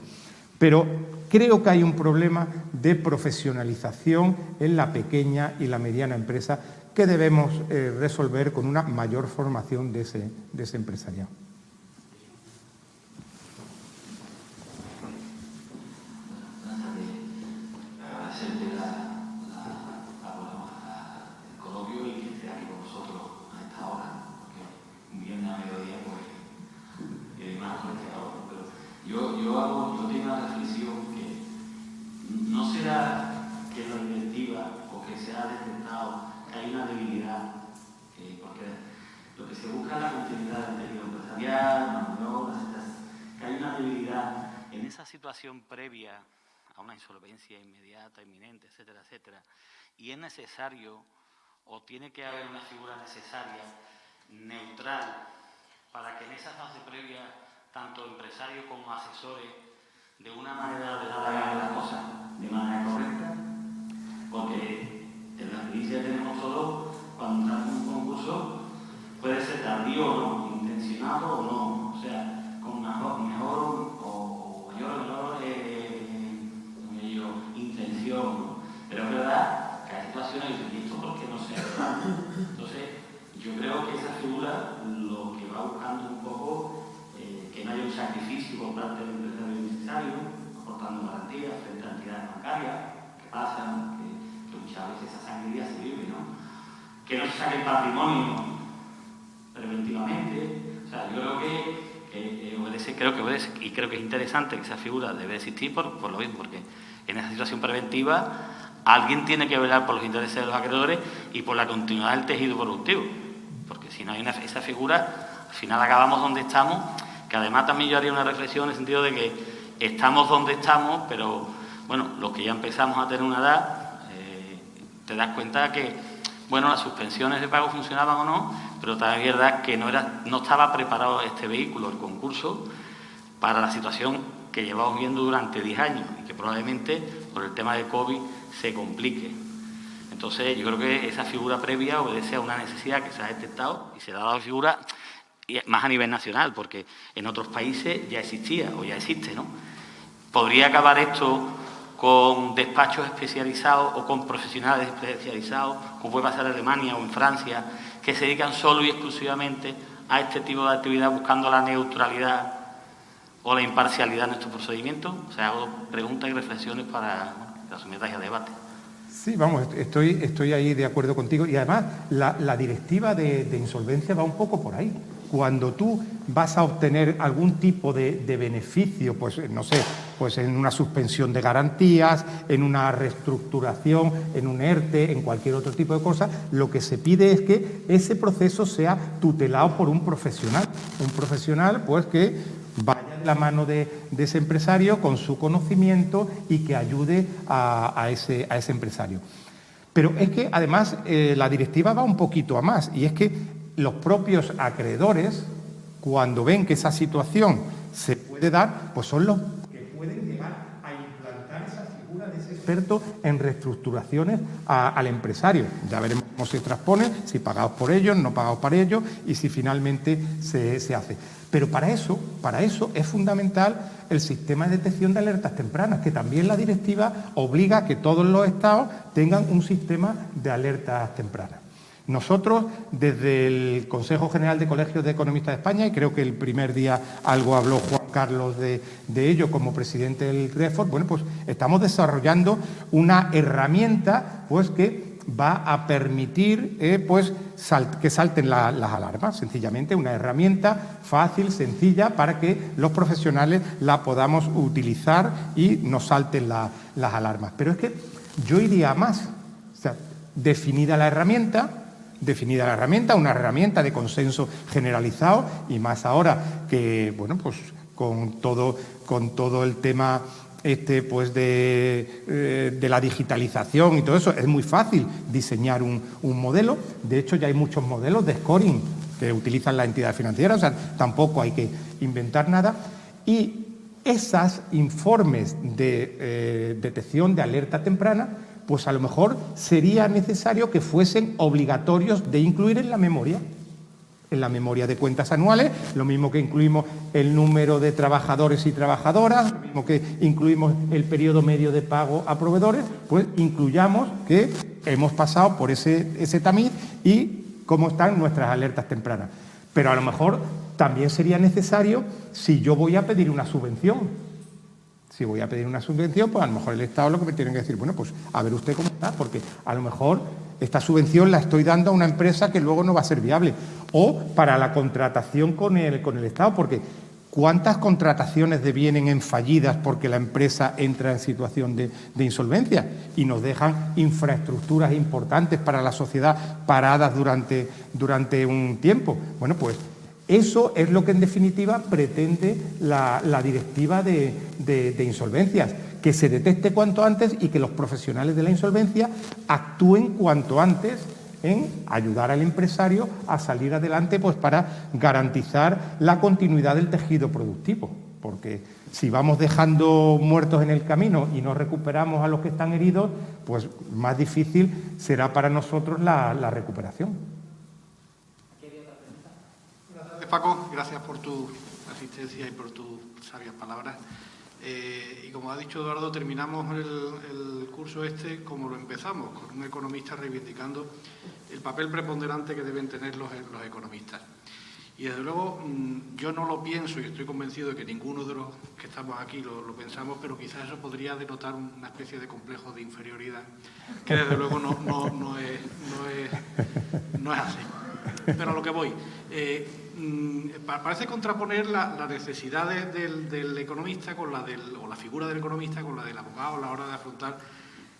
Pero creo que hay un problema de profesionalización en la pequeña y la mediana empresa que debemos resolver con una mayor formación de ese empresariado. Yo tengo una reflexión que no será que en la directiva o que se ha detectado que hay una debilidad, porque lo que se busca es la continuidad del tejido empresarial, que hay una debilidad en esa situación previa a una insolvencia inmediata, inminente, etcétera, etcétera, y es necesario o tiene que haber una figura necesaria, neutral, para que en esa fase previa tanto empresarios como asesores, de una manera ordenada hagan las cosas de manera correcta, porque en la experiencia tenemos todos, cuando entramos en un concurso, puede ser tardío o no, intencionado o no, o sea, con mejor o mayor intención, ¿no? Pero es verdad que hay situaciones y esto porque no se ha. Entonces, yo creo que esa figura lo que va buscando un poco que no haya un sacrificio por parte del empresario necesario, aportando garantías frente a entidades bancarias que pasan, que muchas veces esa sangría se vive, ¿no? Que no se saque el patrimonio preventivamente. O sea, yo creo que obedece, y creo que es interesante que esa figura debe existir por lo mismo, porque en esa situación preventiva alguien tiene que velar por los intereses de los acreedores y por la continuidad del tejido productivo, porque si no hay esa figura, al final acabamos donde estamos. Que además también yo haría una reflexión en el sentido de que estamos donde estamos, pero bueno, los que ya empezamos a tener una edad, te das cuenta que, bueno, las suspensiones de pago funcionaban o no, pero también es verdad que no estaba preparado este vehículo, el concurso, para la situación que llevamos viendo durante 10 años y que probablemente por el tema del COVID se complique. Entonces yo creo que esa figura previa obedece a una necesidad que se ha detectado y se le ha dado figura más a nivel nacional, porque en otros países ya existía o ya existe, ¿no? ¿Podría acabar esto con despachos especializados o con profesionales especializados, como puede pasar en Alemania o en Francia, que se dedican solo y exclusivamente a este tipo de actividad buscando la neutralidad o la imparcialidad en estos procedimientos? O sea, hago preguntas y reflexiones para que las sometáis a debate. Sí, vamos, estoy ahí de acuerdo contigo y además la directiva de insolvencia va un poco por ahí. Cuando tú vas a obtener algún tipo de beneficio, pues no sé, pues en una suspensión de garantías, en una reestructuración, en un ERTE, en cualquier otro tipo de cosa, lo que se pide es que ese proceso sea tutelado por un profesional pues que vaya de la mano de ese empresario con su conocimiento y que ayude a ese empresario. Pero es que además la directiva va un poquito a más y es que los propios acreedores, cuando ven que esa situación se puede dar, pues son los que pueden llegar a implantar esa figura de ese experto en reestructuraciones al empresario. Ya veremos cómo se transpone, si pagados por ellos, no pagados para ellos y si finalmente se hace. Pero para eso es fundamental el sistema de detección de alertas tempranas, que también la directiva obliga a que todos los estados tengan un sistema de alertas tempranas. Nosotros, desde el Consejo General de Colegios de Economistas de España, y creo que el primer día algo habló Juan Carlos de ello como presidente del CREFOR, bueno, pues estamos desarrollando una herramienta pues que va a permitir que salten las alarmas. Sencillamente una herramienta fácil, sencilla, para que los profesionales la podamos utilizar y nos salten las alarmas. Pero es que yo iría más. O sea, definida la herramienta, una herramienta de consenso generalizado y más ahora que, bueno, pues con todo el tema pues de la digitalización y todo eso, es muy fácil diseñar un modelo. De hecho, ya hay muchos modelos de scoring que utilizan las entidades financieras, o sea, tampoco hay que inventar nada. Y esos informes de detección de alerta temprana, pues a lo mejor sería necesario que fuesen obligatorios de incluir en la memoria de cuentas anuales, lo mismo que incluimos el número de trabajadores y trabajadoras, lo mismo que incluimos el periodo medio de pago a proveedores, pues incluyamos que hemos pasado por ese tamiz y cómo están nuestras alertas tempranas. Pero a lo mejor también sería necesario, si yo voy a pedir una subvención, pues a lo mejor el Estado lo que me tiene que decir, bueno, pues a ver usted cómo está, porque a lo mejor esta subvención la estoy dando a una empresa que luego no va a ser viable. O para la contratación con el Estado, porque ¿cuántas contrataciones devienen en fallidas porque la empresa entra en situación de insolvencia y nos dejan infraestructuras importantes para la sociedad paradas durante un tiempo? Bueno, pues eso es lo que en definitiva pretende la directiva de insolvencias, que se detecte cuanto antes y que los profesionales de la insolvencia actúen cuanto antes en ayudar al empresario a salir adelante, pues para garantizar la continuidad del tejido productivo. Porque si vamos dejando muertos en el camino y no recuperamos a los que están heridos, pues más difícil será para nosotros la recuperación. Paco, gracias por tu asistencia y por tus sabias palabras. Y como ha dicho Eduardo, terminamos el curso como lo empezamos, con un economista reivindicando el papel preponderante que deben tener los economistas. Y desde luego yo no lo pienso y estoy convencido de que ninguno de los que estamos aquí lo pensamos, pero quizás eso podría denotar una especie de complejo de inferioridad, que desde luego no es así. Pero a lo que voy, parece contraponer la necesidad del economista o la figura del economista con la del abogado a la hora de afrontar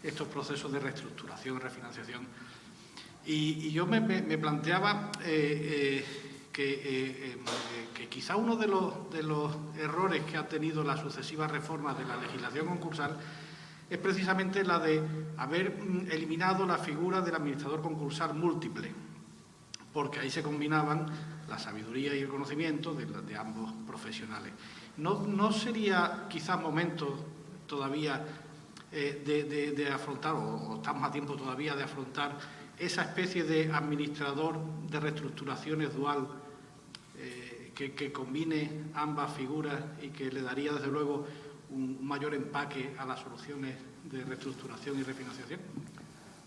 estos procesos de reestructuración, refinanciación. Y yo me planteaba que quizá uno de los errores que ha tenido las sucesivas reformas de la legislación concursal es precisamente la de haber eliminado la figura del administrador concursal múltiple, porque ahí se combinaban la sabiduría y el conocimiento de ambos profesionales. ¿No sería quizás momento todavía de afrontar, o estamos a tiempo todavía de afrontar, esa especie de administrador de reestructuraciones dual que combine ambas figuras y que le daría desde luego un mayor empaque a las soluciones de reestructuración y refinanciación?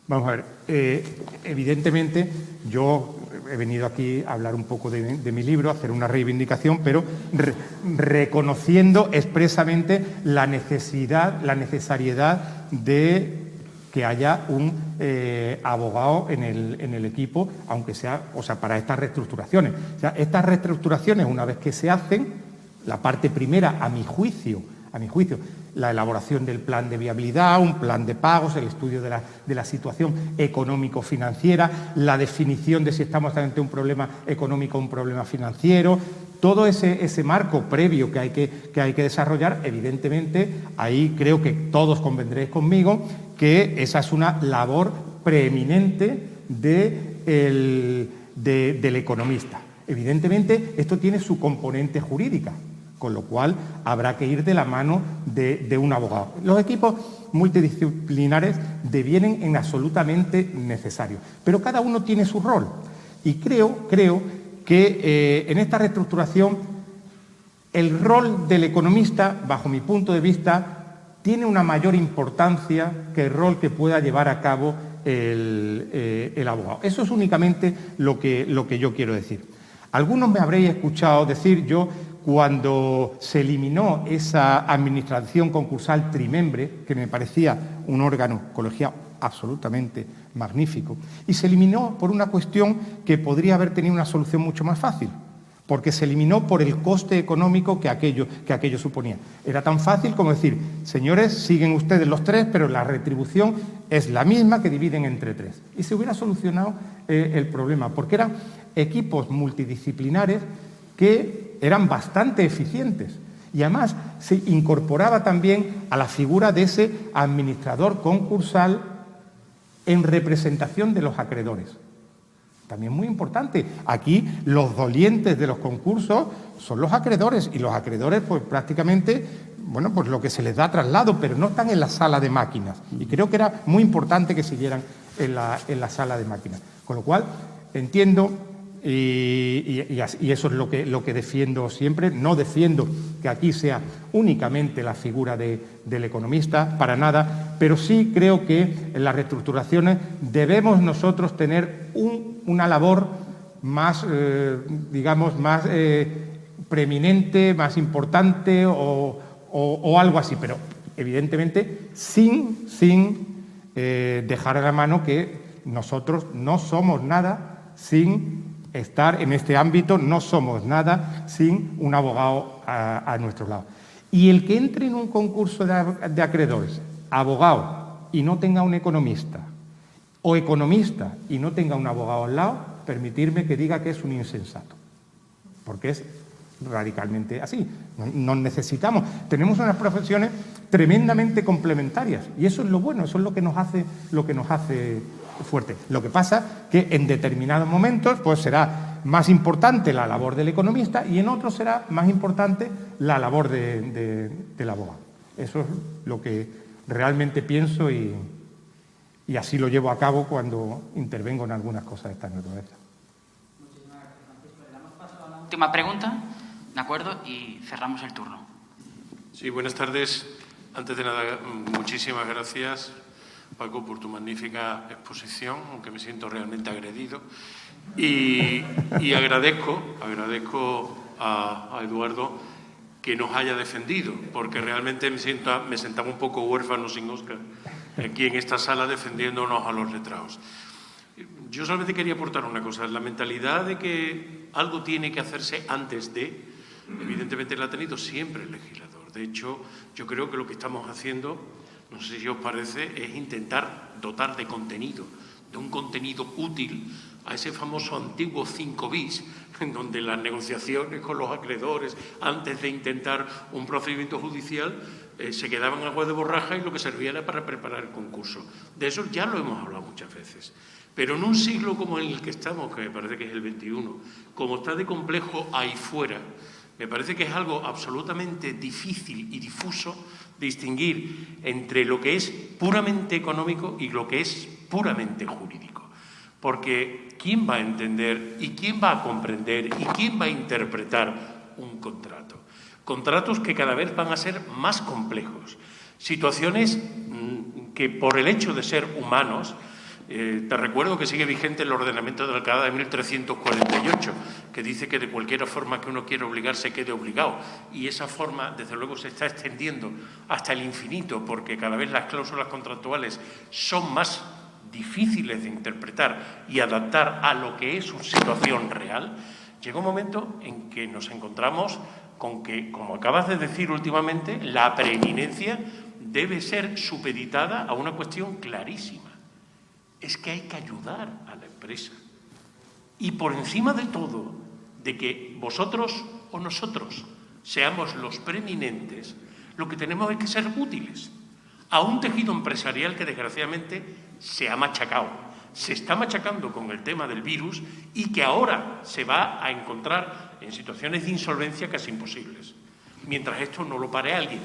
Vamos a ver, evidentemente yo he venido aquí a hablar un poco de mi libro, a hacer una reivindicación, pero reconociendo expresamente la necesariedad de que haya un abogado en el equipo, aunque sea, para estas reestructuraciones. O sea, estas reestructuraciones, una vez que se hacen, la parte primera, a mi juicio, la elaboración del plan de viabilidad, un plan de pagos, el estudio de la situación económico-financiera, la definición de si estamos ante un problema económico o un problema financiero, todo ese marco previo que hay que desarrollar, evidentemente, ahí creo que todos convendréis conmigo que esa es una labor preeminente del economista. Evidentemente, esto tiene su componente jurídica, con lo cual habrá que ir de la mano de un abogado. Los equipos multidisciplinares devienen en absolutamente necesarios, pero cada uno tiene su rol. Y creo que en esta reestructuración el rol del economista, bajo mi punto de vista, tiene una mayor importancia que el rol que pueda llevar a cabo el abogado. Eso es únicamente lo que yo quiero decir. Algunos me habréis escuchado decir, cuando se eliminó esa administración concursal trimembre, que me parecía un órgano colegiado absolutamente magnífico, y se eliminó por una cuestión que podría haber tenido una solución mucho más fácil, porque se eliminó por el coste económico que aquello suponía. Era tan fácil como decir, señores, siguen ustedes los tres, pero la retribución es la misma que dividen entre tres. Y se hubiera solucionado el problema, porque eran equipos multidisciplinares que eran bastante eficientes. Y además se incorporaba también a la figura de ese administrador concursal en representación de los acreedores. También muy importante. Aquí los dolientes de los concursos son los acreedores y los acreedores pues prácticamente, pues lo que se les da traslado, pero no están en la sala de máquinas. Y creo que era muy importante que siguieran en la sala de máquinas. Con lo cual entiendo y eso es lo que defiendo siempre. No defiendo que aquí sea únicamente la figura del economista, para nada, pero sí creo que en las reestructuraciones debemos nosotros tener una labor más, más preeminente, más importante o algo así, pero evidentemente sin dejar de la mano que nosotros no somos nada sin estar en este ámbito, no somos nada sin un abogado a nuestro lado. Y el que entre en un concurso de acreedores, abogado, y no tenga un economista, o economista y no tenga un abogado al lado, permitirme que diga que es un insensato, porque es radicalmente así. Nos necesitamos. Tenemos unas profesiones tremendamente complementarias y eso es lo bueno, eso es lo que nos hace fuerte. Lo que pasa que en determinados momentos pues será más importante la labor del economista y en otros será más importante la labor del abogado. Eso es lo que realmente pienso y así lo llevo a cabo cuando intervengo en algunas cosas de esta naturaleza. Muchísimas gracias, Francisco. Le damos paso a la última pregunta, ¿de acuerdo? Y cerramos el turno. Sí, buenas tardes. Antes de nada, muchísimas gracias, Paco, por tu magnífica exposición, aunque me siento realmente agredido. Y agradezco a Eduardo que nos haya defendido, porque realmente me sentaba un poco huérfano sin Óscar aquí en esta sala defendiéndonos a los letrados. Yo solamente quería aportar una cosa, la mentalidad de que algo tiene que hacerse antes de, evidentemente la ha tenido siempre el legislador. De hecho, yo creo que lo que estamos haciendo, no sé si os parece, es intentar dotar de contenido, de un contenido útil a ese famoso antiguo 5 bis, en donde las negociaciones con los acreedores, antes de intentar un procedimiento judicial, se quedaban agua de borraja y lo que servía era para preparar el concurso. De eso ya lo hemos hablado muchas veces. Pero en un siglo como en el que estamos, que me parece que es el XXI, como está de complejo ahí fuera, me parece que es algo absolutamente difícil y difuso distinguir entre lo que es puramente económico y lo que es puramente jurídico. Porque ¿quién va a entender y quién va a comprender y quién va a interpretar un contrato? contratos que cada vez van a ser más complejos, situaciones que por el hecho de ser humanos, te recuerdo que sigue vigente el ordenamiento de Alcalá de 1348, que dice que de cualquier forma que uno quiera obligarse quede obligado. Y esa forma, desde luego, se está extendiendo hasta el infinito, porque cada vez las cláusulas contractuales son más difíciles de interpretar y adaptar a lo que es su situación real. Llega un momento en que nos encontramos con que, como acabas de decir últimamente, la preeminencia debe ser supeditada a una cuestión clarísima. Es que hay que ayudar a la empresa. Y por encima de todo, de que vosotros o nosotros seamos los preeminentes, lo que tenemos es que ser útiles a un tejido empresarial que desgraciadamente se ha machacado. Se está machacando con el tema del virus y que ahora se va a encontrar en situaciones de insolvencia casi imposibles. Mientras esto no lo pare alguien.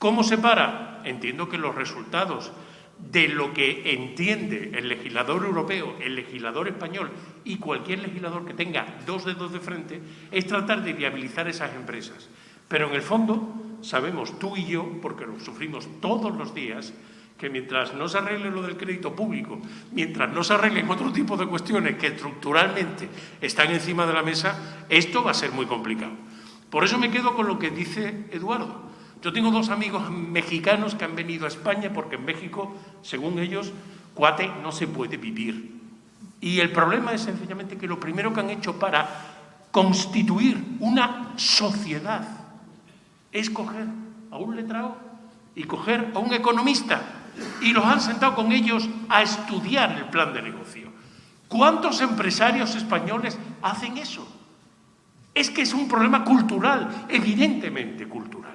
¿Cómo se para? Entiendo que los resultados de lo que entiende el legislador europeo, el legislador español y cualquier legislador que tenga dos dedos de frente es tratar de viabilizar esas empresas. Pero en el fondo sabemos tú y yo, porque lo sufrimos todos los días, que mientras no se arregle lo del crédito público, mientras no se arreglen otro tipo de cuestiones que estructuralmente están encima de la mesa, esto va a ser muy complicado. Por eso me quedo con lo que dice Eduardo. Yo tengo dos amigos mexicanos que han venido a España porque en México, según ellos, cuate, no se puede vivir. Y el problema es sencillamente que lo primero que han hecho para constituir una sociedad es coger a un letrado y coger a un economista y los han sentado con ellos a estudiar el plan de negocio. ¿Cuántos empresarios españoles hacen eso? Es que es un problema cultural, evidentemente cultural.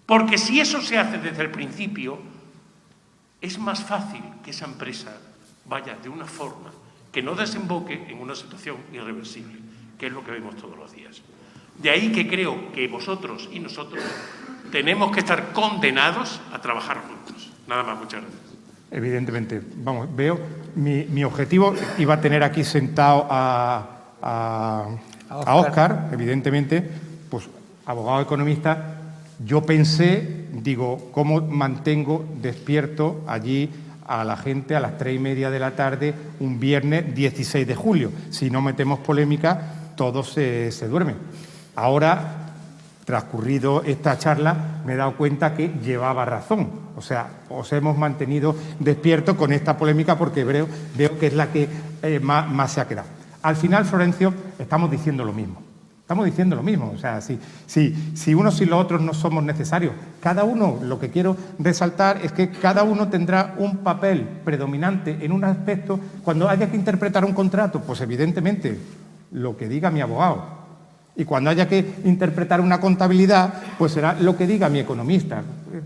Porque si eso se hace desde el principio, es más fácil que esa empresa vaya de una forma que no desemboque en una situación irreversible, que es lo que vemos todos los días. De ahí que creo que vosotros y nosotros tenemos que estar condenados a trabajar juntos. Nada más, muchas gracias. Evidentemente, vamos, veo, mi objetivo iba a tener aquí sentado a Óscar, evidentemente, pues abogado economista. Yo pensé, digo, ¿cómo mantengo despierto allí a la gente a las 3:30 de la tarde un viernes 16 de julio? Si no metemos polémica, todos se duermen. Ahora, transcurrido esta charla, me he dado cuenta que llevaba razón. O sea, os hemos mantenido despiertos con esta polémica porque veo que es la que más se ha quedado. Al final, Florencio, estamos diciendo lo mismo. Estamos diciendo lo mismo, o sea, si unos y los otros no somos necesarios, cada uno, lo que quiero resaltar es que cada uno tendrá un papel predominante en un aspecto. Cuando haya que interpretar un contrato, pues evidentemente lo que diga mi abogado. Y cuando haya que interpretar una contabilidad, pues será lo que diga mi economista.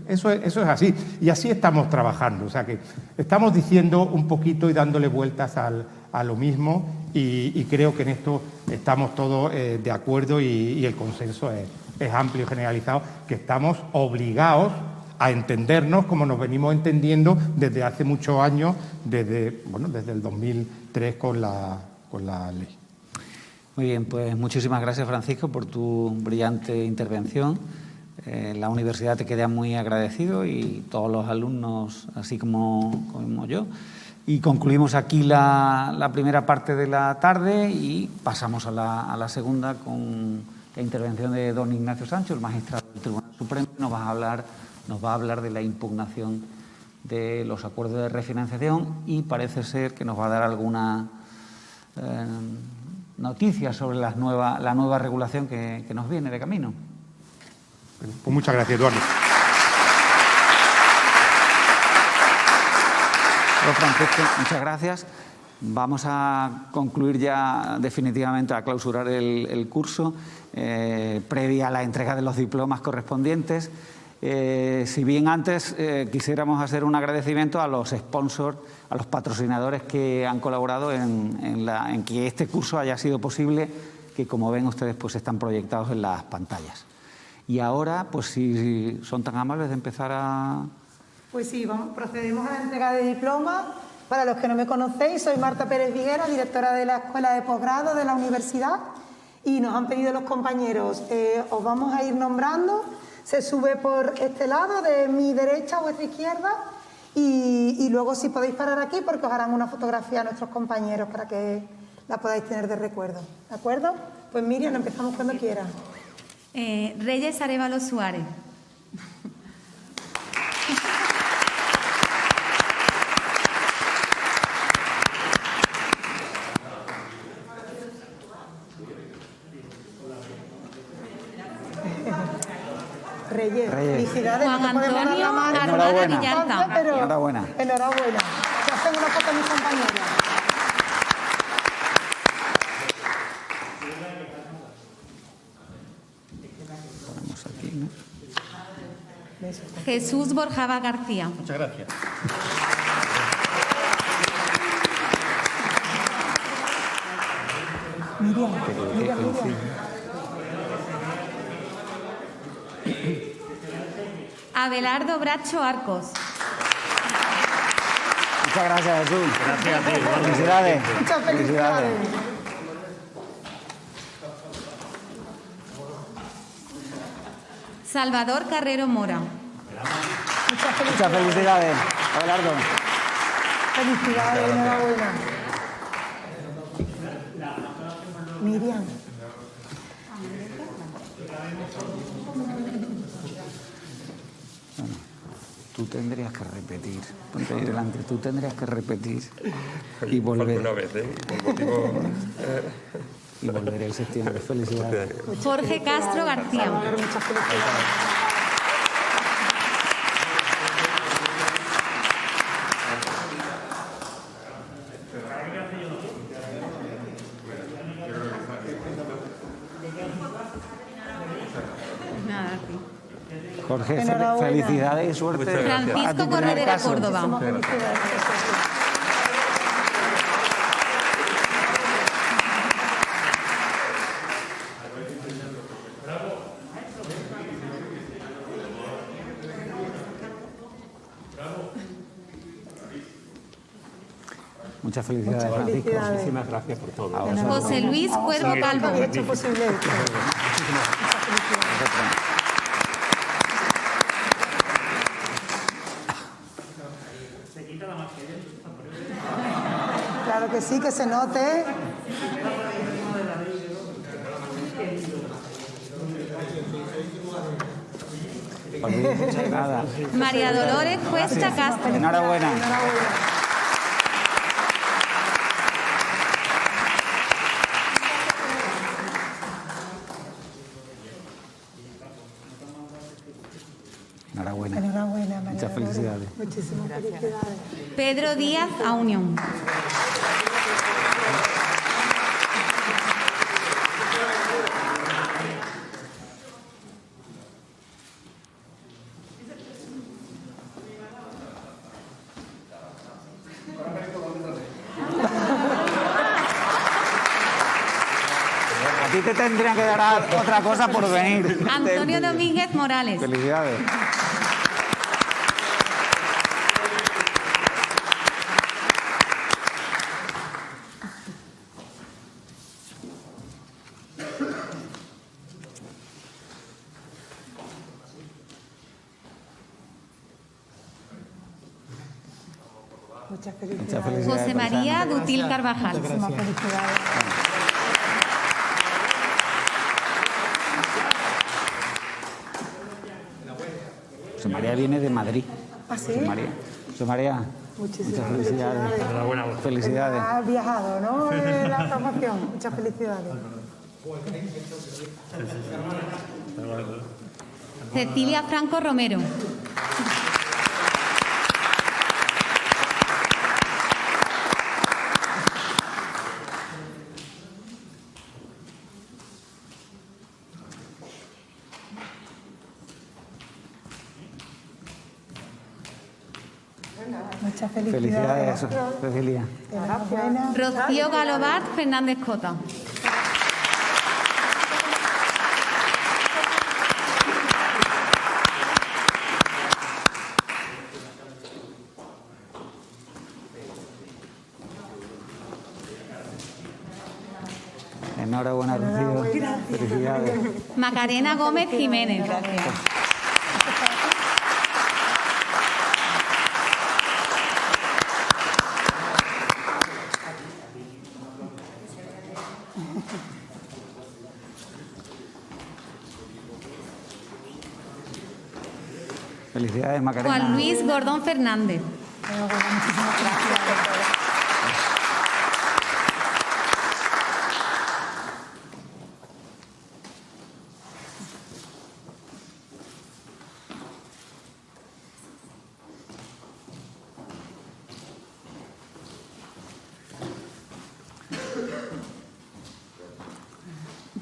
Eso es así, y así estamos trabajando, o sea que estamos diciendo un poquito y dándole vueltas a lo mismo. Y creo que en esto estamos todos de acuerdo y el consenso es amplio y generalizado, que estamos obligados a entendernos como nos venimos entendiendo desde hace muchos años, desde el 2003 con la ley. Muy bien, pues muchísimas gracias, Francisco, por tu brillante intervención. La universidad te queda muy agradecido y todos los alumnos, así como yo. Y concluimos aquí la primera parte de la tarde y pasamos a la segunda con la intervención de don Ignacio Sancho, el magistrado del Tribunal Supremo. Nos va a hablar de la impugnación de los acuerdos de refinanciación y parece ser que nos va a dar alguna noticia sobre la nueva regulación que nos viene de camino. Bueno, pues muchas gracias, Eduardo. Francisco, muchas gracias. Vamos a concluir ya definitivamente, a clausurar el curso, previa a la entrega de los diplomas correspondientes. Si bien antes quisiéramos hacer un agradecimiento a los sponsors, a los patrocinadores que han colaborado en que este curso haya sido posible, que como ven ustedes pues están proyectados en las pantallas. Y ahora, pues si son tan amables de empezar a... Pues sí, procedemos a la entrega de diplomas. Para los que no me conocéis, soy Marta Pérez Viguera, directora de la Escuela de Posgrado de la Universidad, y nos han pedido los compañeros, os vamos a ir nombrando, se sube por este lado, de mi derecha a vuestra izquierda, y luego si podéis parar aquí porque os harán una fotografía a nuestros compañeros para que la podáis tener de recuerdo. ¿De acuerdo? Pues Miriam, empezamos cuando quieras. Reyes Arévalo Suárez. Reyes, felicidades. Juan No podemos dar Antonio la mano, Armada Villalta. pero Enhorabuena. Enhorabuena. Te hacen una foto a mis compañeras. Ponemos aquí, ¿no? Jesús Borjaba García. Muchas gracias. Miriam. Abelardo Bracho Arcos. Muchas gracias, Jesús. Gracias a ti. Felicidades. Muchas felicidades. Salvador Carrero Mora. Muchas felicidades, Abelardo. Felicidades, enhorabuena. Miriam. Bueno, tú tendrías que repetir. Ponte ahí delante. Tú tendrías que repetir y volver. Una vez, por motivo... Y volver en septiembre. Felicidades. Jorge Castro García. Muchas felicidades. Nada, sí. Jorge, Enhorabuena. felicidades y suerte. Muchas gracias. a tu Francisco primer Corredera caso. Córdoba. Felicidades. Muchas felicidades, Francisco. Felicidades. Muchísimas gracias por todo. José Luis Cuervo Calvo. Había hecho posible esto. Muchas felicidades. Claro que sí, que se note. Nada. María Dolores Cuesta Castro. Enhorabuena. Enhorabuena. Enhorabuena. Enhorabuena, María Muchas Dolores. felicidades. Muchísimas felicidades. Pedro Díaz a Unión. A ti te tendrían que dar otra cosa por venir. Antonio Domínguez Morales. Felicidades. Muchas felicidades. Muchas felicidades. José María Dutil Carvajal. Muchísimas felicidades. José María viene de Madrid. ¿Ah, sí? José María. José María. Muchísimas Muchas felicidades. Enhorabuena. Felicidades. Has viajado, ¿no? En la promoción. Muchas felicidades. Cecilia Franco Romero. Muchas Felicidades, felicidades. Cecilia. Enhorabuena. Rocío Galobart Fernández Cota. Enhorabuena, Rocío. Felicidades. Macarena Gómez Jiménez. Felicidades, Macarena. Juan Luis Gordón Fernández. Muchísimas gracias.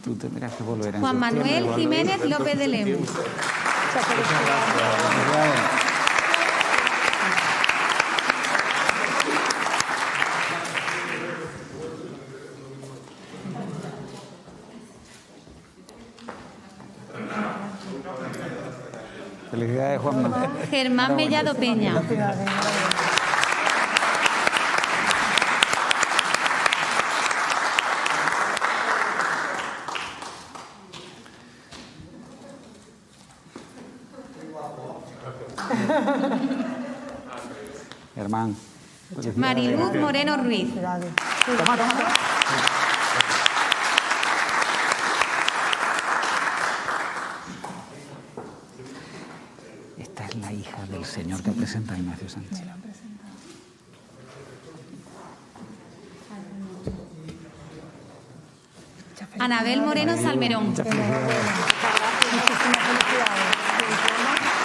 Tú tendrás que volver en Juan septiembre, Manuel Juan Jiménez Luis. López de Lemus. Felicidades. Felicidades, Juanma. Germán Mellado Peña. Germán. Felicidades. Mariluz Moreno Ruiz. Toma, toma, toma. Esta es la hija del señor que presenta Ignacio Sánchez. Anabel Moreno Salmerón. Muchas felicidades. Muchísimas felicidades.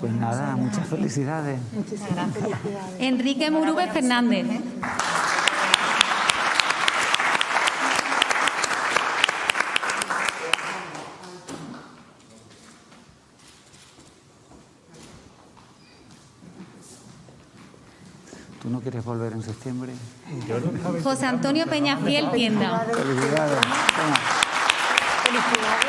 Pues nada, muchas felicidades. Muchísimas felicidades. Enrique Murube Fernández. ¿Tú no quieres volver en septiembre? José Antonio Peñafiel Tienda. Felicidades. Toma. Felicidades.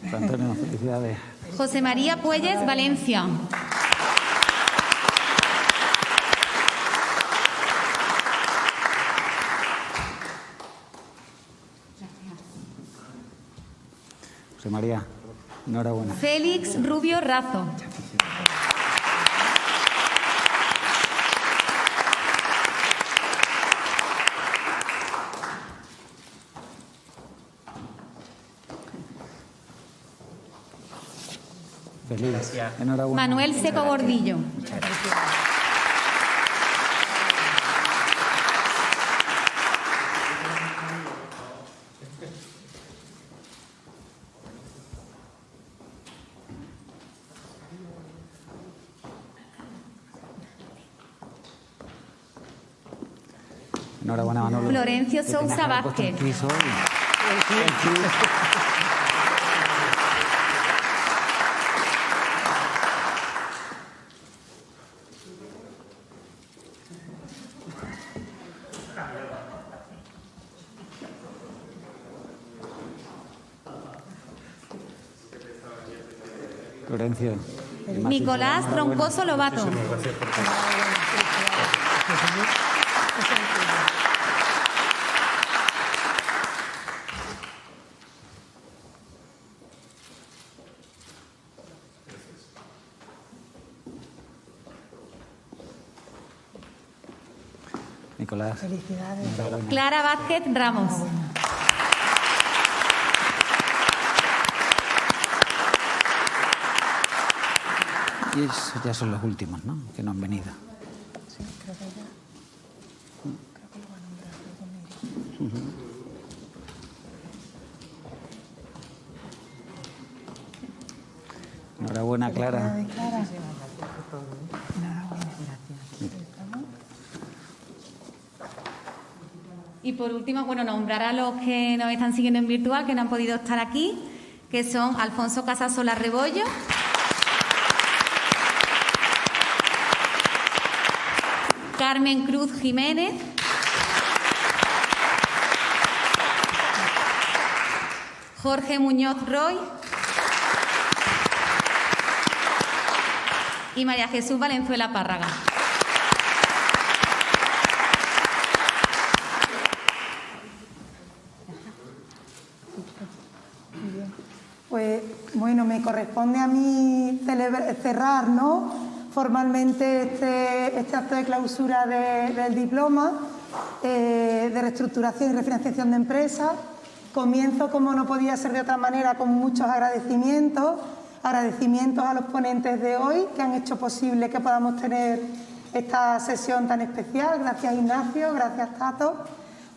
José Antonio, felicidades. José María Puelles Valencia. José María, enhorabuena. Félix Rubio Razo. Feliz. Enhorabuena. Manuel Seco Gordillo. Enhorabuena, Manolo. Florencio Que tenías Sousa que haber puesto Vázquez. el piso y- Florencio. Nicolás Troncoso Lobato. Nicolás. Felicidades. Enhorabuena. Clara Vázquez Ramos. Y esos ya son los últimos, ¿no? Que no han venido. Sí, creo que ya. Creo que lo va a nombrar luego, mire. Enhorabuena, Clara. Felicidades, Clara. Enhorabuena. Y por último, bueno, nombrar a los que nos están siguiendo en virtual, que no han podido estar aquí, que son Alfonso Casasola Rebollo, Carmen Cruz Jiménez, Jorge Muñoz Roy y María Jesús Valenzuela Párraga. Pues bueno, me corresponde a mí cerrar, ¿no?, formalmente este acto de clausura del diploma de reestructuración y refinanciación de empresas. Comienzo, como no podía ser de otra manera, con muchos agradecimientos a los ponentes de hoy que han hecho posible que podamos tener esta sesión tan especial. Gracias, Ignacio, gracias, Tato.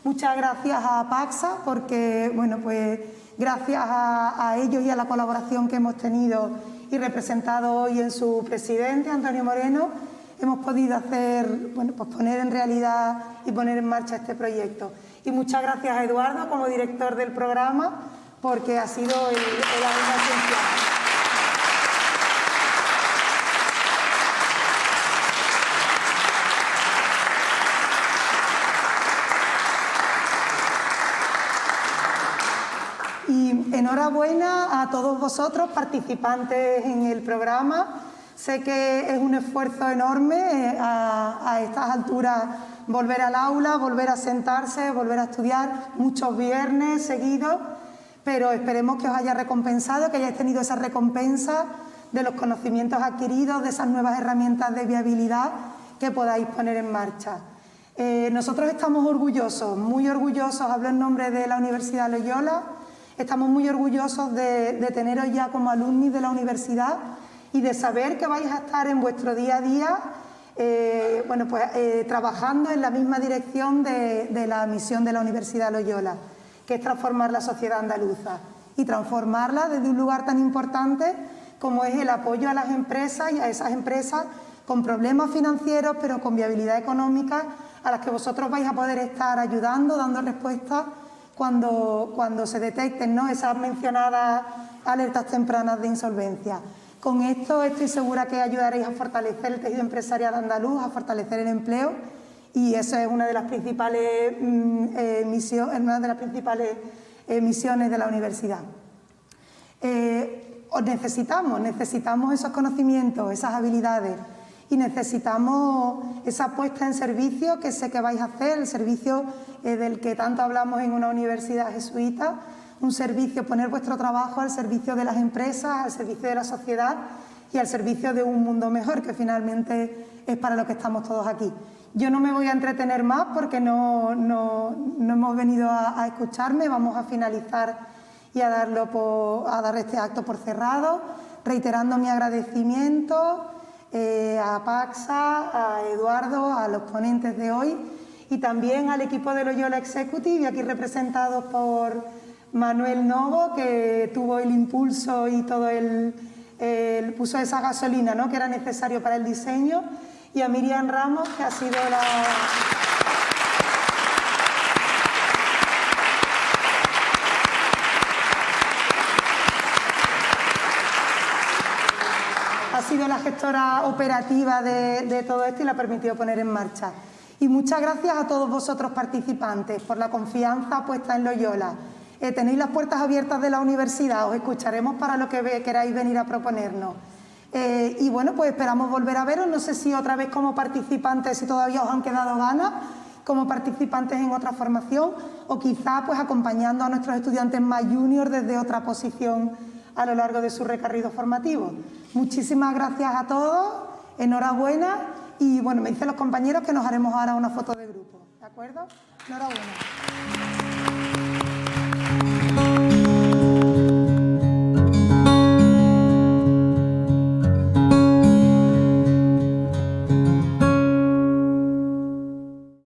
Muchas gracias a Paxa, porque, bueno, pues gracias a ellos y a la colaboración que hemos tenido y representado hoy en su presidente, Antonio Moreno, hemos podido hacer, bueno, pues poner en realidad y poner en marcha este proyecto. Y muchas gracias a Eduardo, como director del programa, porque ha sido el alma esencial. Y enhorabuena a todos vosotros, participantes en el programa. Sé que es un esfuerzo enorme a estas alturas volver al aula, volver a sentarse, volver a estudiar muchos viernes seguidos, pero esperemos que os haya recompensado, que hayáis tenido esa recompensa de los conocimientos adquiridos, de esas nuevas herramientas de viabilidad que podáis poner en marcha. Nosotros estamos orgullosos, muy orgullosos, hablo en nombre de la Universidad Loyola. Estamos muy orgullosos de teneros ya como alumnis de la universidad y de saber que vais a estar en vuestro día a día trabajando en la misma dirección de la misión de la Universidad Loyola, que es transformar la sociedad andaluza y transformarla desde un lugar tan importante como es el apoyo a las empresas y a esas empresas con problemas financieros pero con viabilidad económica, a las que vosotros vais a poder estar ayudando, dando respuestas cuando se detecten, ¿no?, esas mencionadas alertas tempranas de insolvencia. Con esto estoy segura que ayudaréis a fortalecer el tejido empresarial andaluz, a fortalecer el empleo, y eso es una de las principales misiones de la universidad. Os necesitamos esos conocimientos, esas habilidades, y necesitamos esa puesta en servicio que sé que vais a hacer, el servicio del que tanto hablamos en una universidad jesuita, un servicio, poner vuestro trabajo al servicio de las empresas, al servicio de la sociedad y al servicio de un mundo mejor, que finalmente es para lo que estamos todos aquí. Yo no me voy a entretener más porque no hemos venido a escucharme, vamos a finalizar y a dar este acto por cerrado, reiterando mi agradecimiento a Paxa, a Eduardo, a los ponentes de hoy y también al equipo de Loyola Executive, y aquí representados por Manuel Novo, que tuvo el impulso y puso esa gasolina, ¿no?, que era necesario para el diseño, y a Miriam Ramos, que ha sido la gestora operativa de todo esto y la ha permitido poner en marcha. Y muchas gracias a todos vosotros participantes por la confianza puesta en Loyola. Tenéis las puertas abiertas de la universidad, os escucharemos para lo que queráis venir a proponernos. Y bueno, pues esperamos volver a veros, no sé si otra vez como participantes, si todavía os han quedado ganas, como participantes en otra formación, o quizá pues acompañando a nuestros estudiantes más juniors desde otra posición a lo largo de su recorrido formativo. Muchísimas gracias a todos, enhorabuena, y bueno, me dicen los compañeros que nos haremos ahora una foto de grupo, ¿de acuerdo? Enhorabuena.